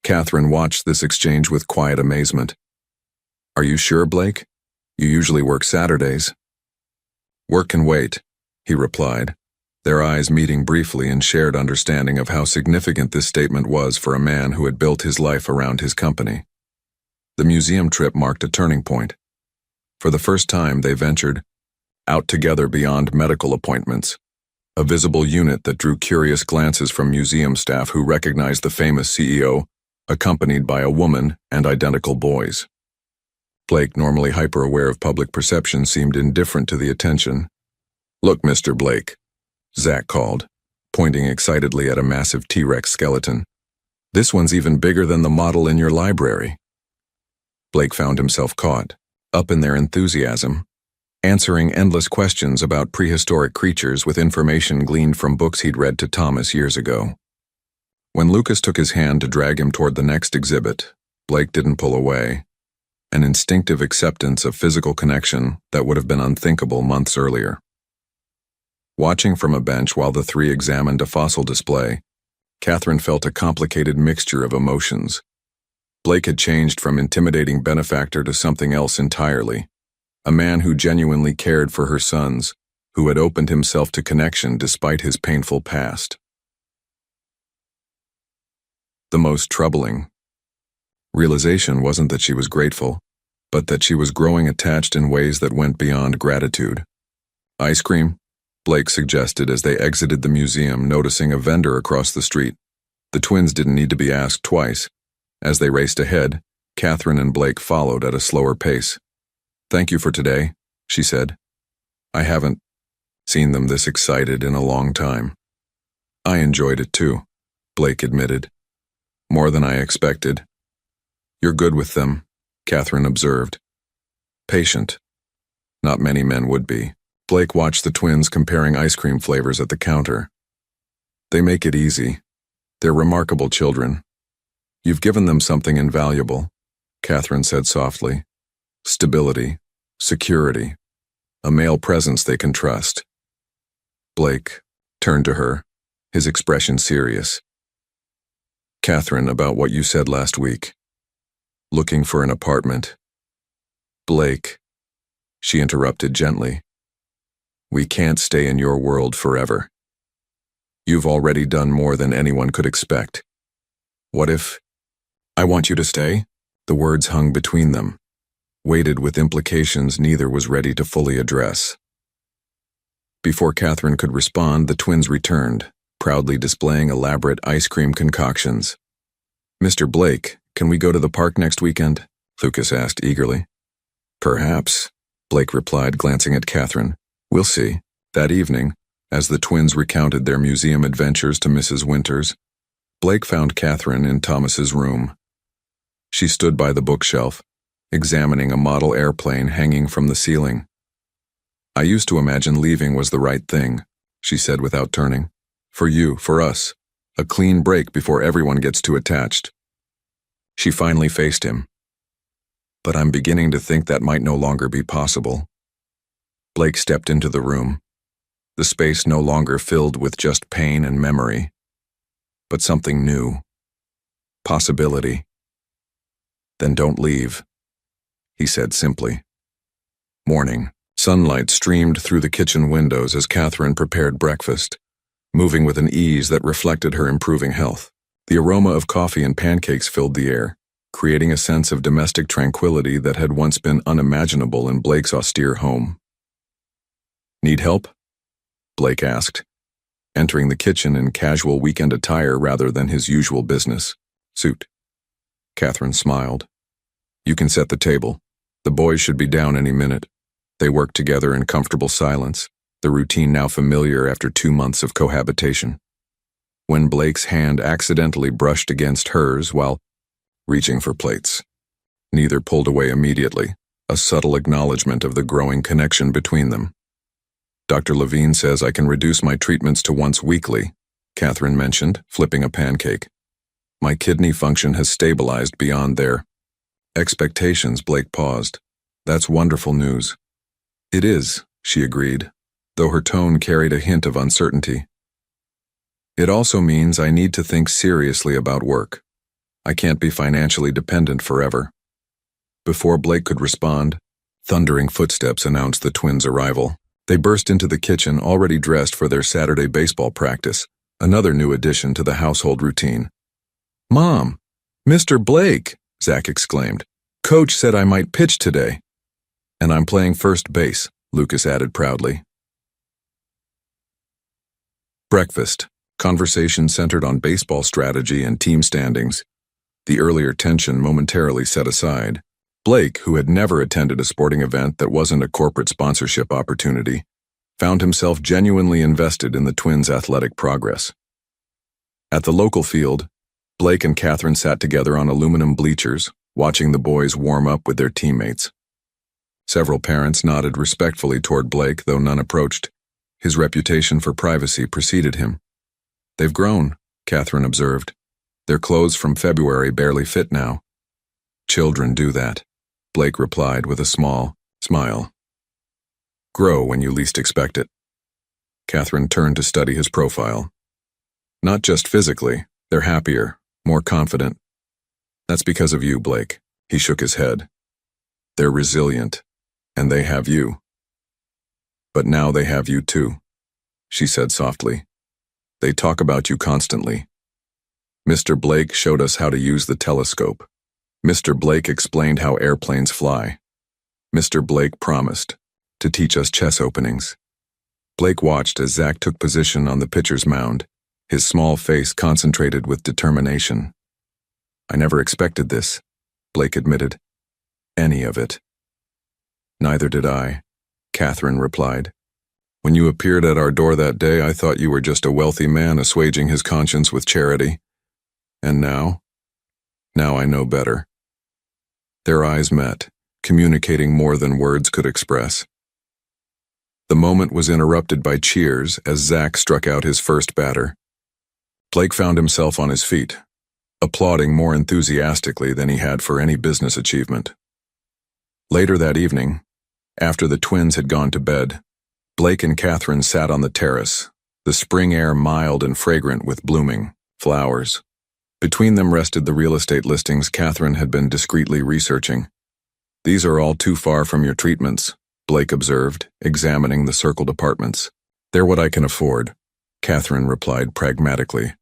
Catherine watched this exchange with quiet amazement. Are you sure, Blake? You usually work Saturdays. Work can wait, he replied, their eyes meeting briefly in shared understanding of how significant this statement was for a man who had built his life around his company. The museum trip marked a turning point. For the first time, they ventured out together beyond medical appointments, a visible unit that drew curious glances from museum staff who recognized the famous CEO, accompanied by a woman and identical boys. Blake, normally hyper-aware of public perception, seemed indifferent to the attention. Look, Mr. Blake, Zach called, pointing excitedly at a massive T-Rex skeleton. This one's even bigger than the model in your library. Blake found himself caught up in their enthusiasm, answering endless questions about prehistoric creatures with information gleaned from books he'd read to Thomas years ago. When Lucas took his hand to drag him toward the next exhibit, Blake didn't pull away, an instinctive acceptance of physical connection that would have been unthinkable months earlier. Watching from a bench while the three examined a fossil display, Catherine felt a complicated mixture of emotions. Blake had changed from intimidating benefactor to something else entirely, a man who genuinely cared for her sons, who had opened himself to connection despite his painful past. The most troubling realization wasn't that she was grateful, but that she was growing attached in ways that went beyond gratitude. Ice cream? Blake suggested as they exited the museum, noticing a vendor across the street. The twins didn't need to be asked twice. As they raced ahead, Catherine and Blake followed at a slower pace. Thank you for today, she said. I haven't seen them this excited in a long time. I enjoyed it too, Blake admitted. More than I expected. You're good with them, Catherine observed. Patient. Not many men would be. Blake watched the twins comparing ice cream flavors at the counter. They make it easy. They're remarkable children. You've given them something invaluable, Catherine said softly. Stability, security, a male presence they can trust. Blake turned to her, his expression serious. Catherine, about what you said last week. Looking for an apartment. Blake, she interrupted gently. We can't stay in your world forever. You've already done more than anyone could expect. What if I want you to stay? The words hung between them, weighted with implications neither was ready to fully address. Before Catherine could respond, the twins returned, proudly displaying elaborate ice cream concoctions. Mr. Blake, can we go to the park next weekend? Lucas asked eagerly. Perhaps, Blake replied, glancing at Catherine. We'll see. That evening, as the twins recounted their museum adventures to Mrs. Winters, Blake found Catherine in Thomas's room. She stood by the bookshelf, examining a model airplane hanging from the ceiling. I used to imagine leaving was the right thing, she said without turning. For you, for us. A clean break before everyone gets too attached. She finally faced him. But I'm beginning to think that might no longer be possible. Blake stepped into the room, the space no longer filled with just pain and memory, but something new. Possibility. Then don't leave, he said simply. Morning. Sunlight streamed through the kitchen windows as Catherine prepared breakfast, moving with an ease that reflected her improving health. The aroma of coffee and pancakes filled the air, creating a sense of domestic tranquility that had once been unimaginable in Blake's austere home. Need help? Blake asked, entering the kitchen in casual weekend attire rather than his usual business suit. Catherine smiled. You can set the table. The boys should be down any minute. They worked together in comfortable silence, the routine now familiar after 2 months of cohabitation. When Blake's hand accidentally brushed against hers while reaching for plates, neither pulled away immediately, a subtle acknowledgement of the growing connection between them. Dr. Levine says I can reduce my treatments to once weekly, Catherine mentioned, flipping a pancake. My kidney function has stabilized beyond their expectations. Blake paused, That's wonderful news. It is, she agreed, though her tone carried a hint of uncertainty. It also means I need to think seriously about work. I can't be financially dependent forever. Before Blake could respond, thundering footsteps announced the twins' arrival. They burst into the kitchen already dressed for their Saturday baseball practice, another new addition to the household routine. "Mom! Mr. Blake!" Zach exclaimed. "Coach said I might pitch today." "And I'm playing first base," Lucas added proudly. Breakfast. Conversation centered on baseball strategy and team standings. The earlier tension momentarily set aside. Blake, who had never attended a sporting event that wasn't a corporate sponsorship opportunity, found himself genuinely invested in the twins' athletic progress. At the local field, Blake and Catherine sat together on aluminum bleachers, watching the boys warm up with their teammates. Several parents nodded respectfully toward Blake, though none approached. His reputation for privacy preceded him. "They've grown," Catherine observed. "Their clothes from February barely fit now." "Children do that," Blake replied with a small smile. "Grow when you least expect it." Catherine turned to study his profile. "Not just physically, they're happier, more confident." "That's because of you, Blake." He shook his head. "They're resilient, and they have you. But now they have you too," she said softly. "They talk about you constantly." Mr. Blake showed us how to use the telescope. Mr. Blake explained how airplanes fly. Mr. Blake promised to teach us chess openings. Blake watched as Zach took position on the pitcher's mound, his small face concentrated with determination. "I never expected this," Blake admitted. "Any of it." "Neither did I," Catherine replied. "When you appeared at our door that day, I thought you were just a wealthy man assuaging his conscience with charity. And now? Now I know better." Their eyes met, communicating more than words could express. The moment was interrupted by cheers as Zach struck out his first batter. Blake found himself on his feet, applauding more enthusiastically than he had for any business achievement. Later that evening, after the twins had gone to bed, Blake and Catherine sat on the terrace, the spring air mild and fragrant with blooming flowers. Between them rested the real estate listings Catherine had been discreetly researching. "These are all too far from your treatments," Blake observed, examining the circled apartments. "They're what I can afford," Catherine replied pragmatically.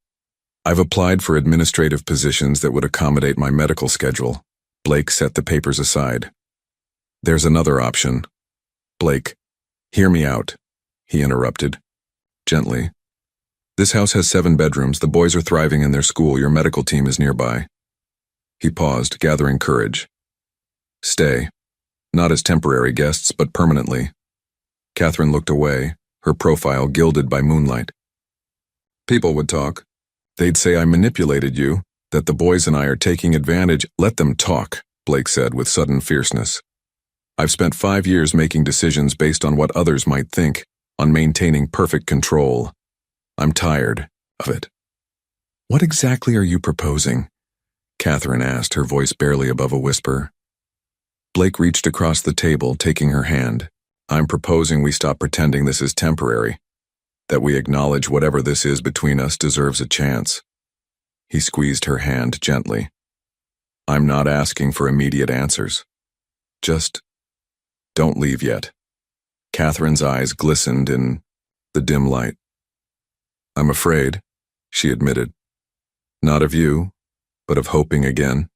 "I've applied for administrative positions that would accommodate my medical schedule." Blake set the papers aside. "There's another option." "Blake, hear me out," he interrupted, gently. "This house has 7 bedrooms, the boys are thriving in their school, your medical team is nearby." He paused, gathering courage. "Stay. Not as temporary guests, but permanently." Catherine looked away, her profile gilded by moonlight. "People would talk. They'd say I manipulated you, that the boys and I are taking advantage." "Let them talk," Blake said with sudden fierceness. "I've spent 5 years making decisions based on what others might think, on maintaining perfect control. I'm tired of it." "What exactly are you proposing?" Catherine asked, her voice barely above a whisper. Blake reached across the table, taking her hand. "I'm proposing we stop pretending this is temporary, that we acknowledge whatever this is between us deserves a chance." He squeezed her hand gently. "I'm not asking for immediate answers. Just don't leave yet." Catherine's eyes glistened in the dim light. "I'm afraid," she admitted. "Not of you, but of hoping again,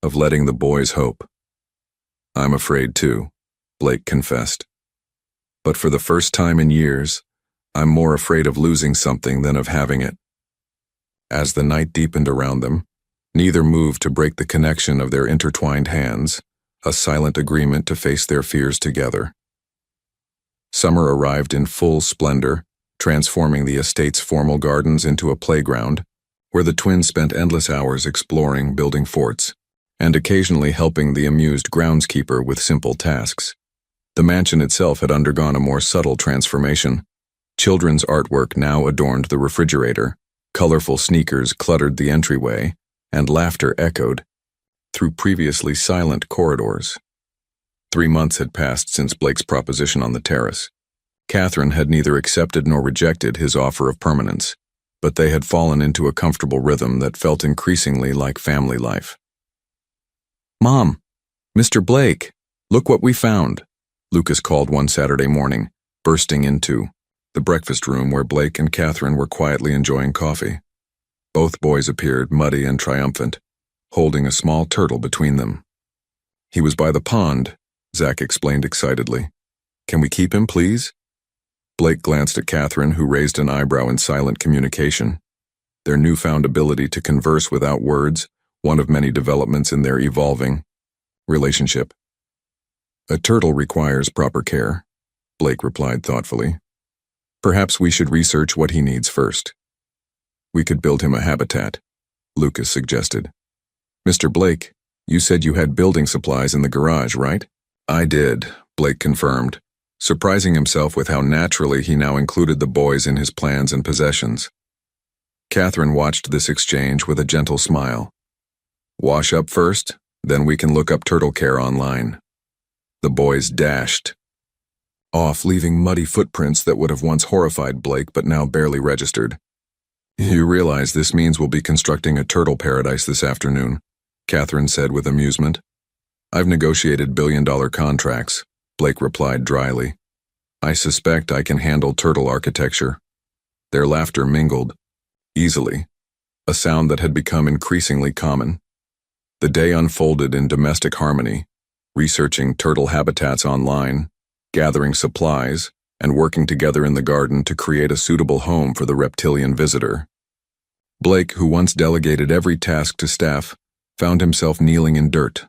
of letting the boys hope." "I'm afraid too," Blake confessed. "But for the first time in years, I'm more afraid of losing something than of having it." As the night deepened around them, neither moved to break the connection of their intertwined hands, a silent agreement to face their fears together. Summer arrived in full splendor, transforming the estate's formal gardens into a playground, where the twins spent endless hours exploring, building forts, and occasionally helping the amused groundskeeper with simple tasks. The mansion itself had undergone a more subtle transformation. Children's artwork now adorned the refrigerator, colorful sneakers cluttered the entryway, and laughter echoed through previously silent corridors. 3 months had passed since Blake's proposition on the terrace. Catherine had neither accepted nor rejected his offer of permanence, but they had fallen into a comfortable rhythm that felt increasingly like family life. "Mom, Mr. Blake, look what we found," Lucas called one Saturday morning, bursting into the breakfast room where Blake and Catherine were quietly enjoying coffee. Both boys appeared muddy and triumphant, holding a small turtle between them. "He was by the pond," Zach explained excitedly. "Can we keep him, please?" Blake glanced at Catherine, who raised an eyebrow in silent communication. Their newfound ability to converse without words, one of many developments in their evolving relationship. "A turtle requires proper care," Blake replied thoughtfully. "Perhaps we should research what he needs first." "We could build him a habitat," Lucas suggested. "Mr. Blake, you said you had building supplies in the garage, right?" "I did," Blake confirmed, surprising himself with how naturally he now included the boys in his plans and possessions. Catherine watched this exchange with a gentle smile. "Wash up first, then we can look up turtle care online." The boys dashed off, leaving muddy footprints that would have once horrified Blake but now barely registered. "You realize this means we'll be constructing a turtle paradise this afternoon," Catherine said with amusement. "I've negotiated billion-dollar contracts," Blake replied dryly. "I suspect I can handle turtle architecture." Their laughter mingled easily, a sound that had become increasingly common. The day unfolded in domestic harmony, researching turtle habitats online, gathering supplies, and working together in the garden to create a suitable home for the reptilian visitor. Blake, who once delegated every task to staff, found himself kneeling in dirt,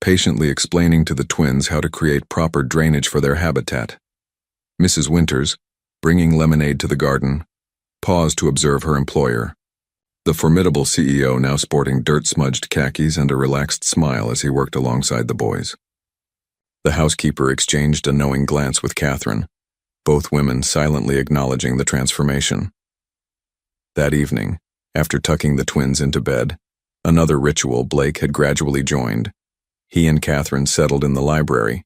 patiently explaining to the twins how to create proper drainage for their habitat. Mrs. Winters, bringing lemonade to the garden, paused to observe her employer, the formidable CEO now sporting dirt-smudged khakis and a relaxed smile as he worked alongside the boys. The housekeeper exchanged a knowing glance with Catherine, both women silently acknowledging the transformation. That evening, after tucking the twins into bed, another ritual Blake had gradually joined. He and Catherine settled in the library,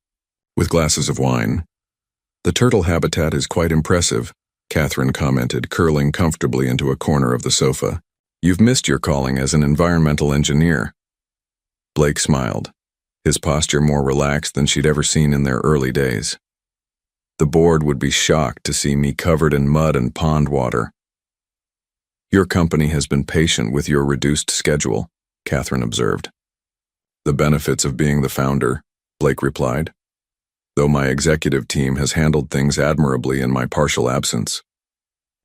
with glasses of wine. "The turtle habitat is quite impressive," Catherine commented, curling comfortably into a corner of the sofa. "You've missed your calling as an environmental engineer." Blake smiled, his posture more relaxed than she'd ever seen in their early days. "The board would be shocked to see me covered in mud and pond water." "Your company has been patient with your reduced schedule," Catherine observed. "The benefits of being the founder," Blake replied, "though my executive team has handled things admirably in my partial absence."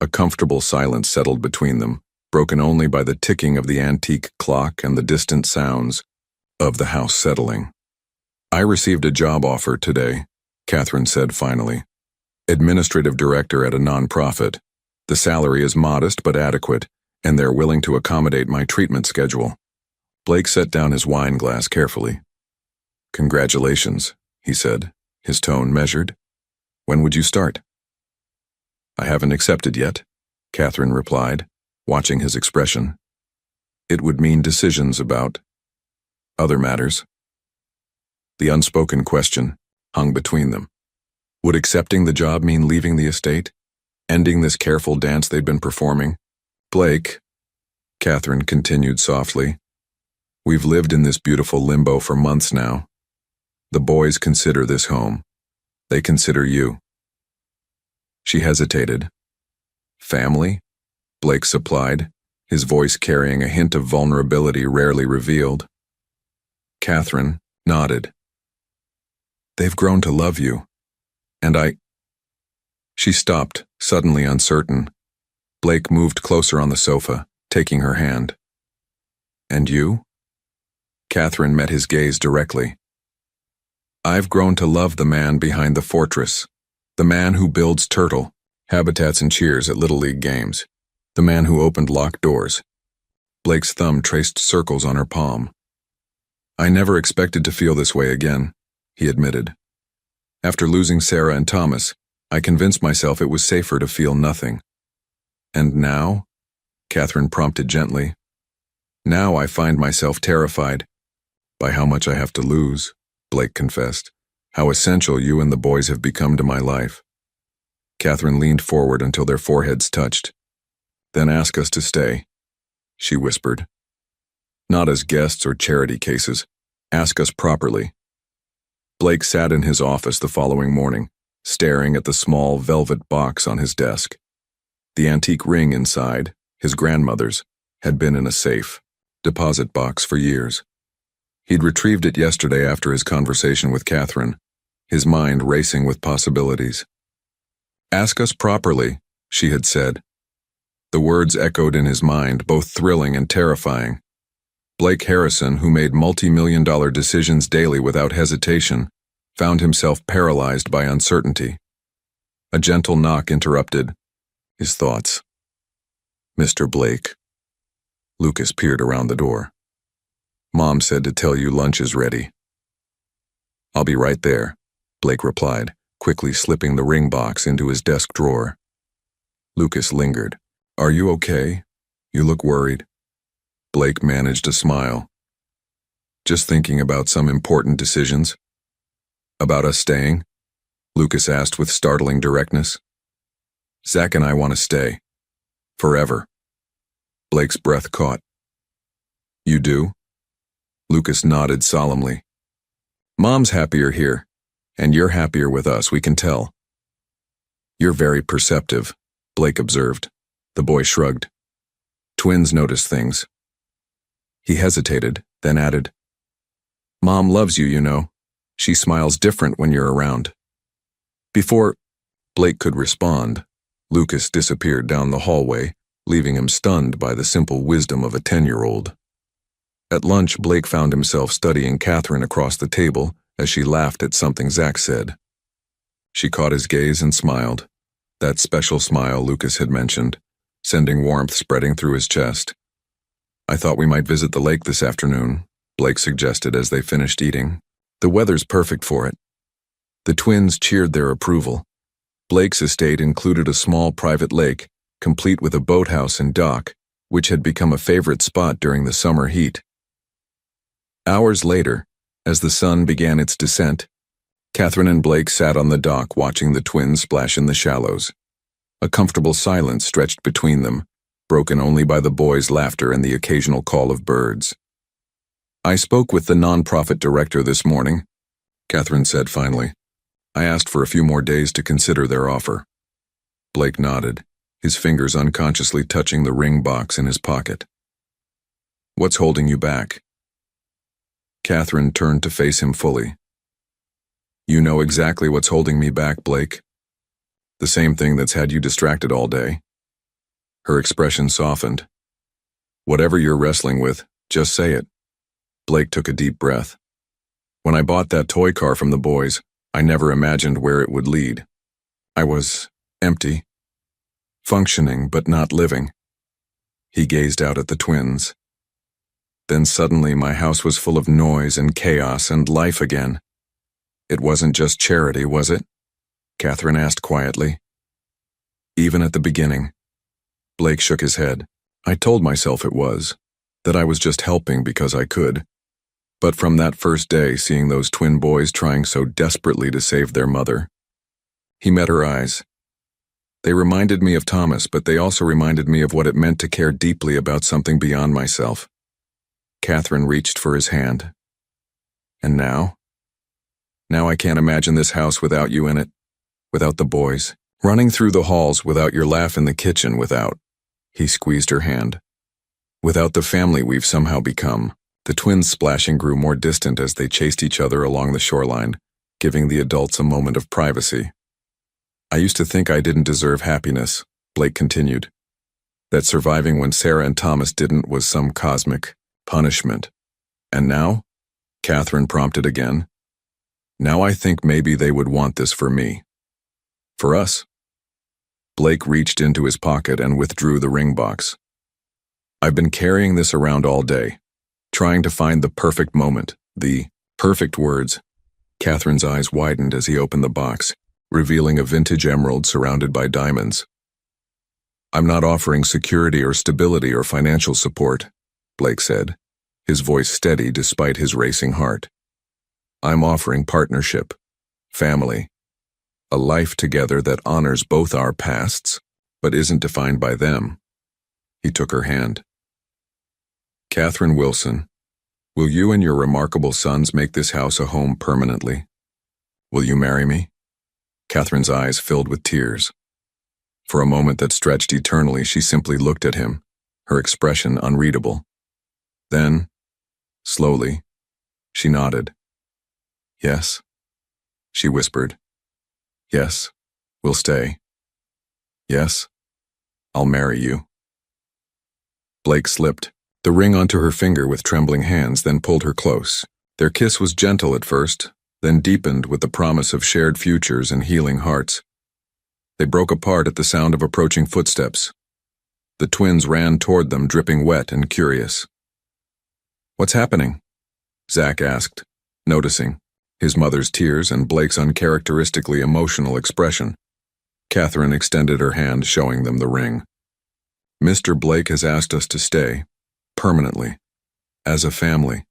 A comfortable silence settled between them, broken only by the ticking of the antique clock and the distant sounds of the house settling. "I received a job offer today," Catherine said finally. "Administrative director at a nonprofit. The salary is modest but adequate, and they're willing to accommodate my treatment schedule." Blake set down his wine glass carefully. "Congratulations," he said, his tone measured. "When would you start?" "I haven't accepted yet," Catherine replied, watching his expression. "It would mean decisions about other matters." The unspoken question hung between them. Would accepting the job mean leaving the estate, ending this careful dance they'd been performing? "Blake," Catherine continued softly, "we've lived in this beautiful limbo for months now. The boys consider this home. They consider you." She hesitated. "Family?" Blake supplied, his voice carrying a hint of vulnerability rarely revealed. Catherine nodded. "They've grown to love you. And I—" She stopped, suddenly uncertain. Blake moved closer on the sofa, taking her hand. "And you?" Catherine met his gaze directly. "I've grown to love the man behind the fortress, the man who builds turtle habitats and cheers at Little League games, the man who opened locked doors." Blake's thumb traced circles on her palm. "I never expected to feel this way again," he admitted. "After losing Sarah and Thomas, I convinced myself it was safer to feel nothing. And now?" Catherine prompted gently. "Now I find myself terrified by how much I have to lose," Blake confessed. How essential you and the boys have become to my life. Catherine leaned forward until their foreheads touched. Then ask us to stay, she whispered. Not as guests or charity cases. Ask us properly. Blake sat in his office the following morning, staring at the small velvet box on his desk. The antique ring inside, his grandmother's, had been in a safe deposit box for years. He'd retrieved it yesterday after his conversation with Catherine, his mind racing with possibilities. Ask us properly, she had said. The words echoed in his mind, both thrilling and terrifying. Blake Harrison, who made multi-million-dollar decisions daily without hesitation, found himself paralyzed by uncertainty. A gentle knock interrupted his thoughts. Mr. Blake. Lucas peered around the door. Mom said to tell you lunch is ready. I'll be right there, Blake replied, quickly slipping the ring box into his desk drawer. Lucas lingered. Are you okay? You look worried. Blake managed a smile. Just thinking about some important decisions. About us staying? Lucas asked with startling directness. Zach and I want to stay. Forever. Blake's breath caught. You do? Lucas nodded solemnly. Mom's happier here, and you're happier with us, we can tell. You're very perceptive, Blake observed. The boy shrugged. Twins notice things. He hesitated, then added, Mom loves you, you know. She smiles different when you're around. Before Blake could respond, Lucas disappeared down the hallway, leaving him stunned by the simple wisdom of a 10-year-old. At lunch, Blake found himself studying Catherine across the table as she laughed at something Zach said. She caught his gaze and smiled, that special smile Lucas had mentioned, sending warmth spreading through his chest. I thought we might visit the lake this afternoon, Blake suggested as they finished eating. The weather's perfect for it. The twins cheered their approval. Blake's estate included a small private lake, complete with a boathouse and dock, which had become a favorite spot during the summer heat. Hours later, as the sun began its descent, Catherine and Blake sat on the dock watching the twins splash in the shallows. A comfortable silence stretched between them, broken only by the boys' laughter and the occasional call of birds. I spoke with the nonprofit director this morning, Catherine said finally. I asked for a few more days to consider their offer. Blake nodded, his fingers unconsciously touching the ring box in his pocket. What's holding you back? Catherine turned to face him fully. You know exactly what's holding me back, Blake. The same thing that's had you distracted all day. Her expression softened. Whatever you're wrestling with, just say it. Blake took a deep breath. When I bought that toy car from the boys, I never imagined where it would lead. I was empty, functioning but not living. He gazed out at the twins. Then suddenly my house was full of noise and chaos and life again. It wasn't just charity, was it? Catherine asked quietly. Even at the beginning. Blake shook his head. I told myself it was, that I was just helping because I could. But from that first day, seeing those twin boys trying so desperately to save their mother, he met her eyes. They reminded me of Thomas, but they also reminded me of what it meant to care deeply about something beyond myself. Catherine reached for his hand. And now? Now I can't imagine this house without you in it, without the boys, running through the halls without your laugh in the kitchen, without. He squeezed her hand. Without the family we've somehow become. The twins' splashing grew more distant as they chased each other along the shoreline, giving the adults a moment of privacy. I used to think I didn't deserve happiness, Blake continued. That surviving when Sarah and Thomas didn't was some cosmic punishment. And now? Catherine prompted again. Now I think maybe they would want this for me. For us. Blake reached into his pocket and withdrew the ring box. I've been carrying this around all day, trying to find the perfect moment, the perfect words. Catherine's eyes widened as he opened the box, revealing a vintage emerald surrounded by diamonds. I'm not offering security or stability or financial support, Blake said, his voice steady despite his racing heart. I'm offering partnership. family. A life together that honors both our pasts, but isn't defined by them. He took her hand. Catherine Wilson, will you and your remarkable sons make this house a home permanently? Will you marry me? Catherine's eyes filled with tears. For a moment that stretched eternally, she simply looked at him, her expression unreadable. Then, slowly, she nodded. Yes, she whispered. Yes, we'll stay. Yes, I'll marry you. Blake slipped the ring onto her finger with trembling hands, then pulled her close. Their kiss was gentle at first, then deepened with the promise of shared futures and healing hearts. They broke apart at the sound of approaching footsteps. The twins ran toward them, dripping wet and curious. What's happening? Zach asked, noticing his mother's tears and Blake's uncharacteristically emotional expression. Catherine extended her hand, showing them the ring. Mr. Blake has asked us to stay, permanently, as a family.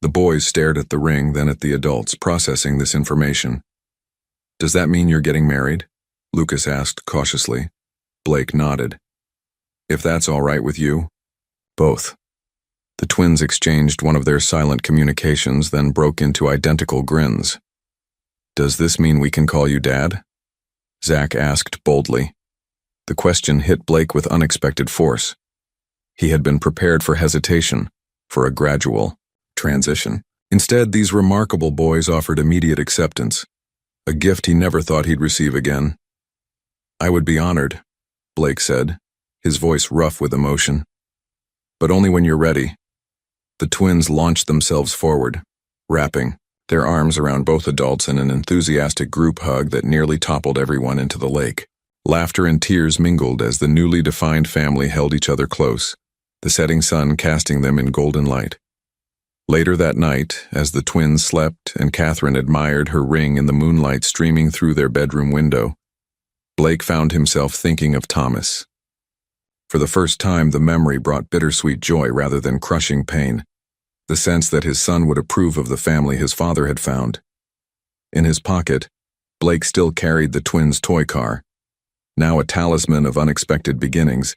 The boys stared at the ring, then at the adults, processing this information. Does that mean you're getting married? Lucas asked cautiously. Blake nodded. If that's all right with you? Both. The twins exchanged one of their silent communications, then broke into identical grins. Does this mean we can call you Dad? Zach asked boldly. The question hit Blake with unexpected force. He had been prepared for hesitation, for a gradual transition. Instead, these remarkable boys offered immediate acceptance, a gift he never thought he'd receive again. I would be honored, Blake said, his voice rough with emotion. But only when you're ready. The twins launched themselves forward, wrapping their arms around both adults in an enthusiastic group hug that nearly toppled everyone into the lake. Laughter and tears mingled as the newly defined family held each other close, the setting sun casting them in golden light. Later that night, as the twins slept and Catherine admired her ring in the moonlight streaming through their bedroom window, Blake found himself thinking of Thomas. For the first time, the memory brought bittersweet joy rather than crushing pain, the sense that his son would approve of the family his father had found. In his pocket, Blake still carried the twins' toy car, now a talisman of unexpected beginnings,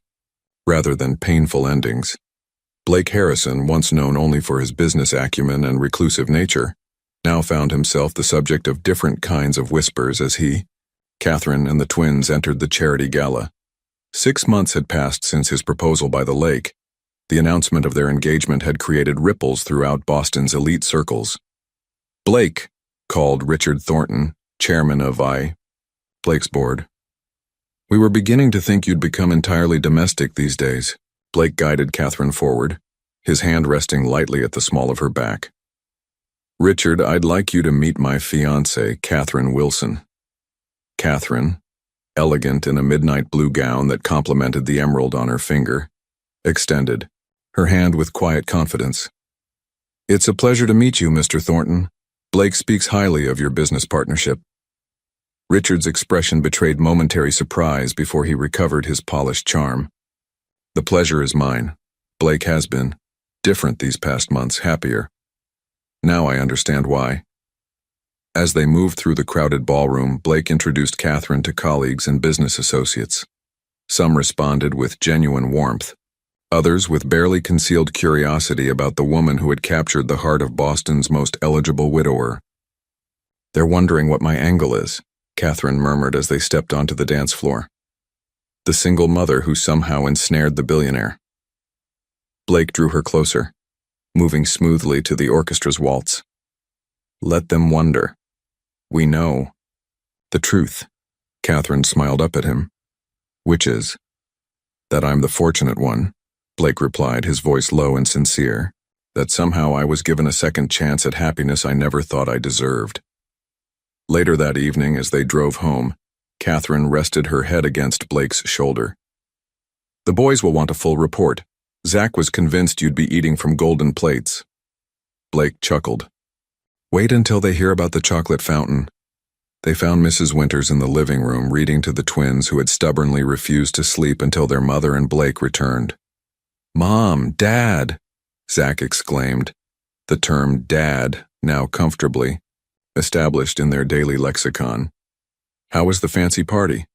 rather than painful endings. Blake Harrison, once known only for his business acumen and reclusive nature, now found himself the subject of different kinds of whispers as he, Catherine, and the twins entered the charity gala. 6 months had passed since his proposal by the lake. The announcement of their engagement had created ripples throughout Boston's elite circles. Blake, called Richard Thornton, chairman of Blake's board. We were beginning to think you'd become entirely domestic these days. Blake guided Catherine forward, his hand resting lightly at the small of her back. Richard, I'd like you to meet my fiancée, Catherine Wilson. Catherine, elegant in a midnight blue gown that complemented the emerald on her finger, extended her hand with quiet confidence. It's a pleasure to meet you, Mr. Thornton. Blake speaks highly of your business partnership. Richard's expression betrayed momentary surprise before he recovered his polished charm. The pleasure is mine. Blake has been different these past months, happier. Now I understand why. As they moved through the crowded ballroom, Blake introduced Catherine to colleagues and business associates. Some responded with genuine warmth, others with barely concealed curiosity about the woman who had captured the heart of Boston's most eligible widower. They're wondering what my angle is, Catherine murmured as they stepped onto the dance floor. The single mother who somehow ensnared the billionaire. Blake drew her closer, moving smoothly to the orchestra's waltz. Let them wonder. We know. The truth, Catherine smiled up at him. Which is? That I'm the fortunate one, Blake replied, his voice low and sincere. That somehow I was given a second chance at happiness I never thought I deserved. Later that evening, as they drove home, Catherine rested her head against Blake's shoulder. The boys will want a full report. Zach was convinced you'd be eating from golden plates. Blake chuckled. Wait until they hear about the chocolate fountain. They found Mrs. Winters in the living room reading to the twins who had stubbornly refused to sleep until their mother and Blake returned. Mom, Dad, Zach exclaimed, the term Dad now comfortably established in their daily lexicon. How was the fancy party?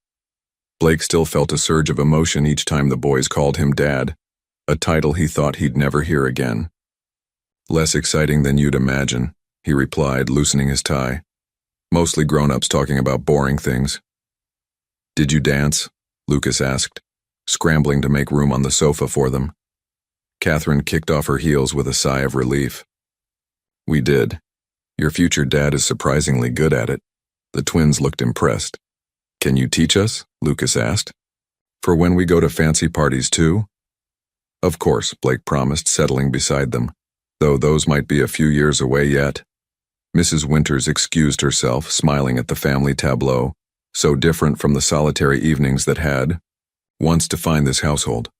Blake still felt a surge of emotion each time the boys called him Dad, a title he thought he'd never hear again. Less exciting than you'd imagine, he replied, loosening his tie. Mostly grown-ups talking about boring things. Did you dance? Lucas asked, scrambling to make room on the sofa for them. Catherine kicked off her heels with a sigh of relief. We did. Your future dad is surprisingly good at it. The twins looked impressed. Can you teach us? Lucas asked. For when we go to fancy parties too? Of course, Blake promised, settling beside them, though those might be a few years away yet. Mrs. Winters excused herself, smiling at the family tableau, so different from the solitary evenings that had once defined this household.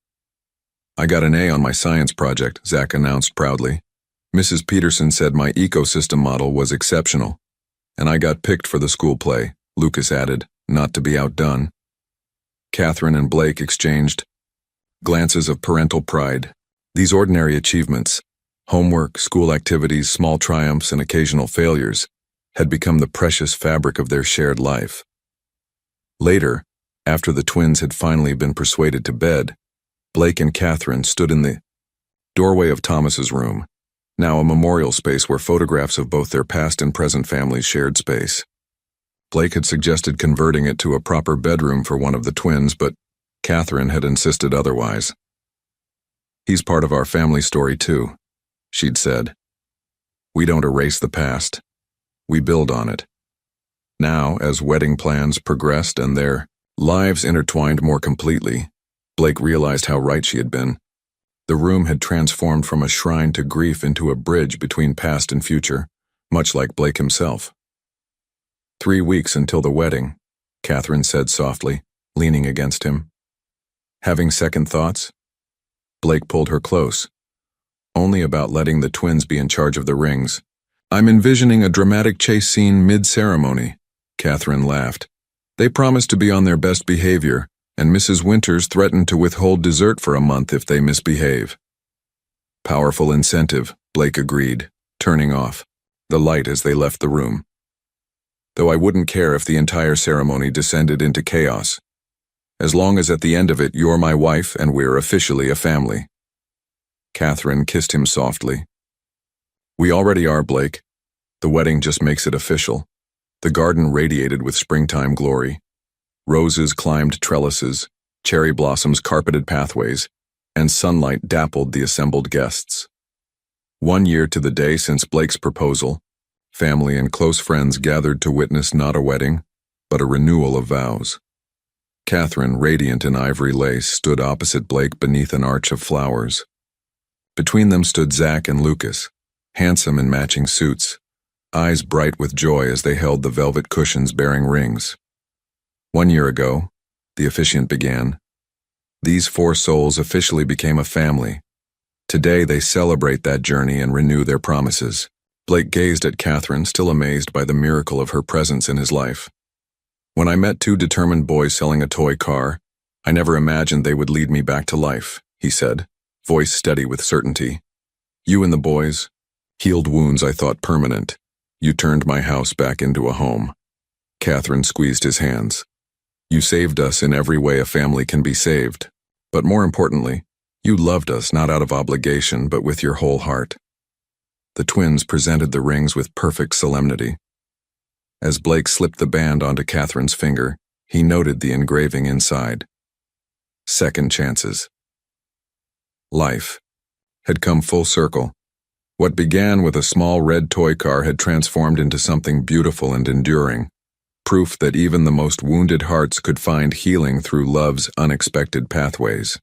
I got an A on my science project, Zach announced proudly. Mrs. Peterson said my ecosystem model was exceptional. And I got picked for the school play, Lucas added, not to be outdone. Catherine and Blake exchanged glances of parental pride. These ordinary achievements, homework, school activities, small triumphs, and occasional failures, had become the precious fabric of their shared life. Later, after the twins had finally been persuaded to bed, Blake and Catherine stood in the doorway of Thomas's room, now a memorial space where photographs of both their past and present families shared space. Blake had suggested converting it to a proper bedroom for one of the twins, but Catherine had insisted otherwise. He's part of our family story too, she'd said. We don't erase the past. We build on it. Now, as wedding plans progressed and their lives intertwined more completely, Blake realized how right she had been. The room had transformed from a shrine to grief into a bridge between past and future, much like Blake himself. 3 weeks until the wedding, Catherine said softly, leaning against him. Having second thoughts? Blake pulled her close. Only about letting the twins be in charge of the rings. I'm envisioning a dramatic chase scene mid-ceremony, Catherine laughed. They promised to be on their best behavior, and Mrs. Winters threatened to withhold dessert for a month if they misbehave. Powerful incentive, Blake agreed, turning off the light as they left the room. Though I wouldn't care if the entire ceremony descended into chaos. As long as at the end of it you're my wife and we're officially a family. Catherine kissed him softly. We already are, Blake. The wedding just makes it official. The garden radiated with springtime glory. Roses climbed trellises, cherry blossoms carpeted pathways, and sunlight dappled the assembled guests. 1 year to the day since Blake's proposal, family and close friends gathered to witness not a wedding, but a renewal of vows. Catherine, radiant in ivory lace, stood opposite Blake beneath an arch of flowers. Between them stood Zach and Lucas, handsome in matching suits, eyes bright with joy as they held the velvet cushions bearing rings. 1 year ago, the officiant began. These 4 souls officially became a family. Today they celebrate that journey and renew their promises. Blake gazed at Catherine, still amazed by the miracle of her presence in his life. When I met 2 determined boys selling a toy car, I never imagined they would lead me back to life, he said, voice steady with certainty. You and the boys, healed wounds I thought permanent. You turned my house back into a home. Catherine squeezed his hands. You saved us in every way a family can be saved. But more importantly, you loved us not out of obligation but with your whole heart. The twins presented the rings with perfect solemnity. As Blake slipped the band onto Catherine's finger, he noted the engraving inside. Second chances. Life had come full circle. What began with a small red toy car had transformed into something beautiful and enduring. Proof that even the most wounded hearts could find healing through love's unexpected pathways.